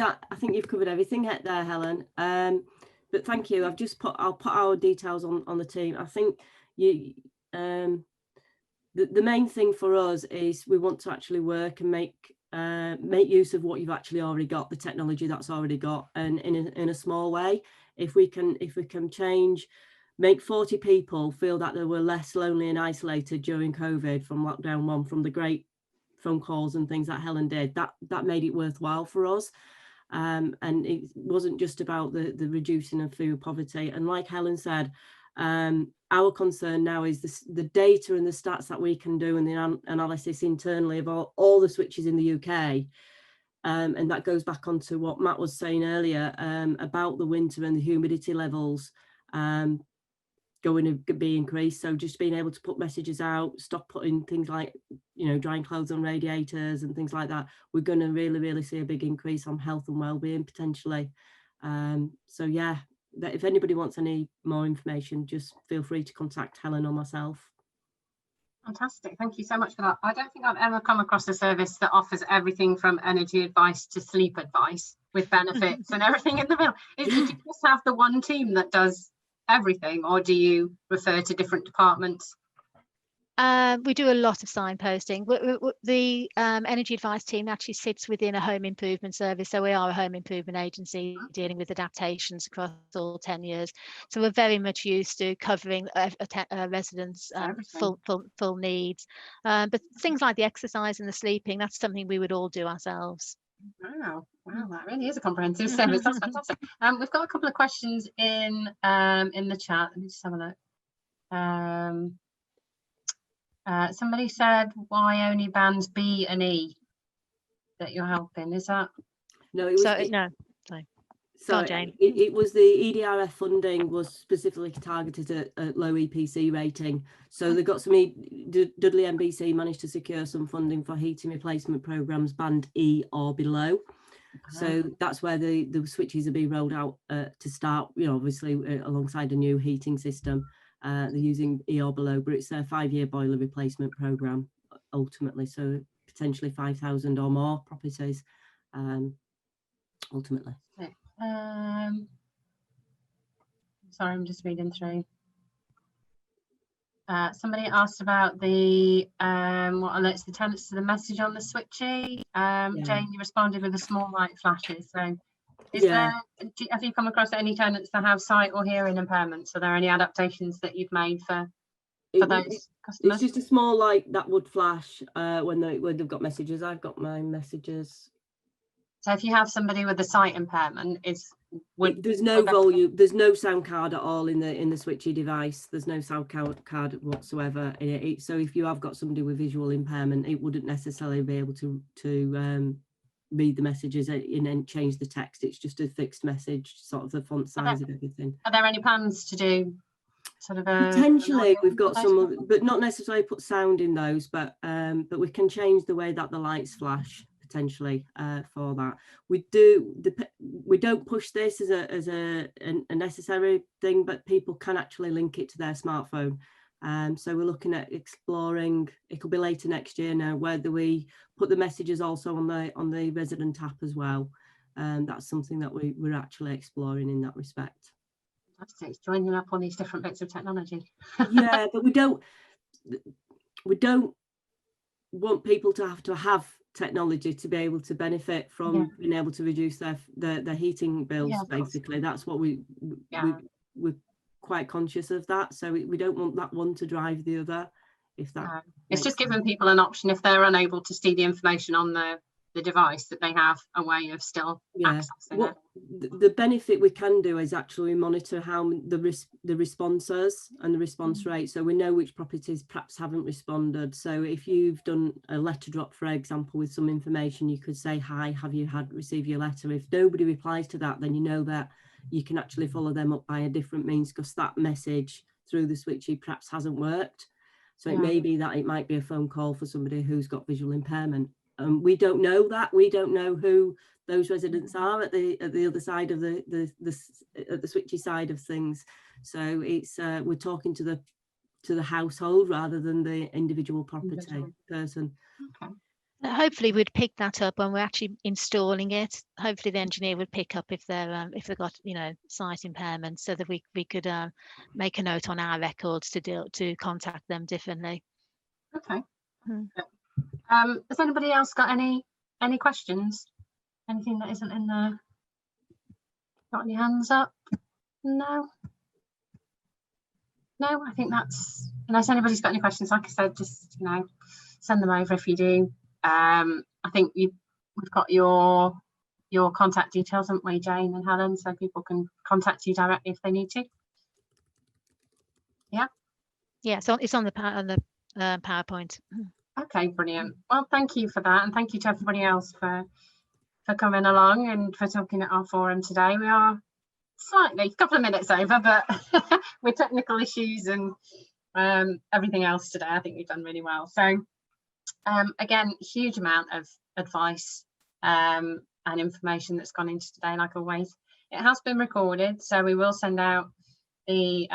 you've covered everything there, Helen. But thank you. I'll put our details on the team. I think the main thing for us is we want to actually work and make use of what you've actually already got, the technology that's already got, and in a small way. If we can change make 40 people feel that they were less lonely and isolated during COVID from lockdown 1, from the great phone calls and things that Helen did, that made it worthwhile for us. And it wasn't just about the reducing of food poverty. And like Helen said, our concern now is the data and the stats that we can do and the analysis internally of all the switches in the UK. And that goes back onto what Matt was saying earlier about the winter and the humidity levels going to be increased. So just being able to put messages out, stop putting things like, you know, drying clothes on radiators and things like that, we're going to really see a big increase on health and well-being potentially. So yeah, if anybody wants any more information, just feel free to contact Helen or myself. Fantastic, thank you so much for that. I don't think I've ever come across a service that offers everything from energy advice to sleep advice with benefits and everything in the middle. Do you just have the one team that does everything, or do you refer to different departments? We do a lot of signposting. The energy advice team actually sits within a home improvement service, so we are a home improvement agency dealing with adaptations across all 10 years. So we're very much used to covering residents' full needs. But things like the exercise and the sleeping, that's something we would all do ourselves. Wow, that really is a comprehensive service. That's fantastic. We've got a couple of questions in the chat. Let me just have a look. Somebody said, why only bands B and E that you're helping? Is that? No, it was it was the EDRF funding was specifically targeted at low EPC rating. So they got some Dudley MBC managed to secure some funding for heating replacement programs band E or below. So that's where the switches are being rolled out to start, you know, obviously alongside a new heating system. They're using E or below, but it's a 5-year boiler replacement program ultimately, so potentially 5,000 or more properties ultimately. Sorry, I'm just reading through. Somebody asked about the what alerts the tenants to the message on the switchy. Jane, you responded with the small light flashes. So have you come across any tenants that have sight or hearing impairments? Are there any adaptations that you've made for those customers? It's just a small light that would flash when they've got messages. I've got my messages. So if you have somebody with a sight impairment, there's no volume, there's no sound card at all in the switchy device. There's no sound card whatsoever in it. So if you have got somebody with visual impairment, it wouldn't necessarily be able to read the messages and change the text. It's just a fixed message, sort of the font size of everything. Are there any plans to do sort of potentially? We've got some, but not necessarily put sound in those, but we can change the way that the lights flash potentially for that. We don't push this as a necessary thing, but people can actually link it to their smartphone. So we're looking at exploring, it'll be later next year now, whether we put the messages also on the resident app as well. That's something that we're actually exploring in that respect. It's joining up on these different bits of technology. Yeah, but we don't want people to have technology to be able to benefit from being able to reduce their heating bills. Basically, that's what we're quite conscious of that. So we don't want that one to drive the other. If that it's just giving people an option if they're unable to see the information on the device, that they have a way of still accessing it. The benefit we can do is actually monitor how the responses and the response rate, so we know which properties perhaps haven't responded. So if you've done a letter drop, for example, with some information, you could say, hi, have you received your letter? If nobody replies to that, then you know that you can actually follow them up by a different means, because that message through the switchy perhaps hasn't worked. So it may be that it might be a phone call for somebody who's got visual impairment. We don't know that. We don't know who those residents are at the other side of the switchy side of things. So it's we're talking to the household rather than the individual property person. Okay. Hopefully we'd pick that up when we're actually installing it. Hopefully the engineer would pick up if they've got, you know, sight impairment, so that we could make a note on our records to contact them differently. Okay. Has anybody else got any questions? Anything that isn't in there? Got any hands up? No. No, I think that's, unless anybody's got any questions, like I said, just, you know, send them over if you do. I think we've got your contact details, haven't we, Jane and Helen, so people can contact you directly if they need to. Yeah, so it's on the PowerPoint. Okay, brilliant. Well, thank you for that, and thank you to everybody else for coming along and for talking at our forum today. We are slightly, a couple of minutes over, but with technical issues and everything else today, I think we've done really well. So again, huge amount of advice and information that's gone into today, like always. It has been recorded, so we will send out the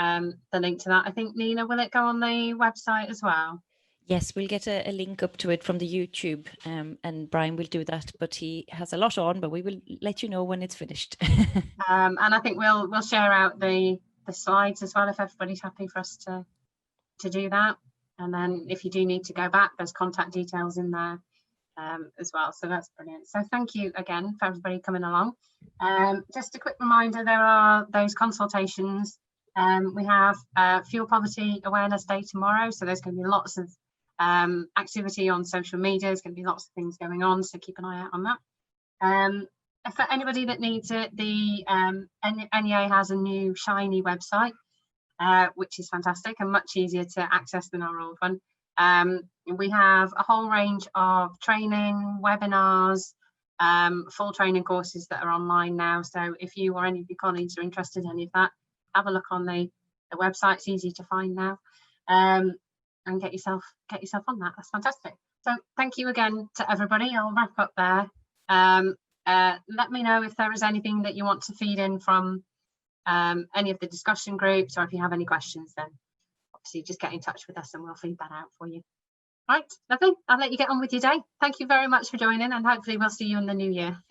link to that. I think, Nina, will it go on the website as well? Yes, we'll get a link up to it from the YouTube, and Brian will do that, but he has a lot on, but we will let you know when it's finished. And I think we'll share out the slides as well, if everybody's happy for us to do that. And then if you do need to go back, there's contact details in there as well. So that's brilliant. So thank you again for everybody coming along. Just a quick reminder, there are those consultations. We have Fuel Poverty Awareness Day tomorrow, so there's going to be lots of activity on social media. There's going to be lots of things going on, so keep an eye out on that. For anybody that needs it, the NEA has a new shiny website, which is fantastic and much easier to access than our old one. We have a whole range of training, webinars, full training courses that are online now. So if you or any of your colleagues are interested in any of that, have a look on the website. It's easy to find now, and get yourself on that. That's fantastic. So thank you again to everybody. I'll wrap up there. Let me know if there is anything that you want to feed in from any of the discussion groups, or if you have any questions, then obviously just get in touch with us and we'll feed that out for you. Right, lovely. I'll let you get on with your day. Thank you very much for joining, and hopefully we'll see you in the new year.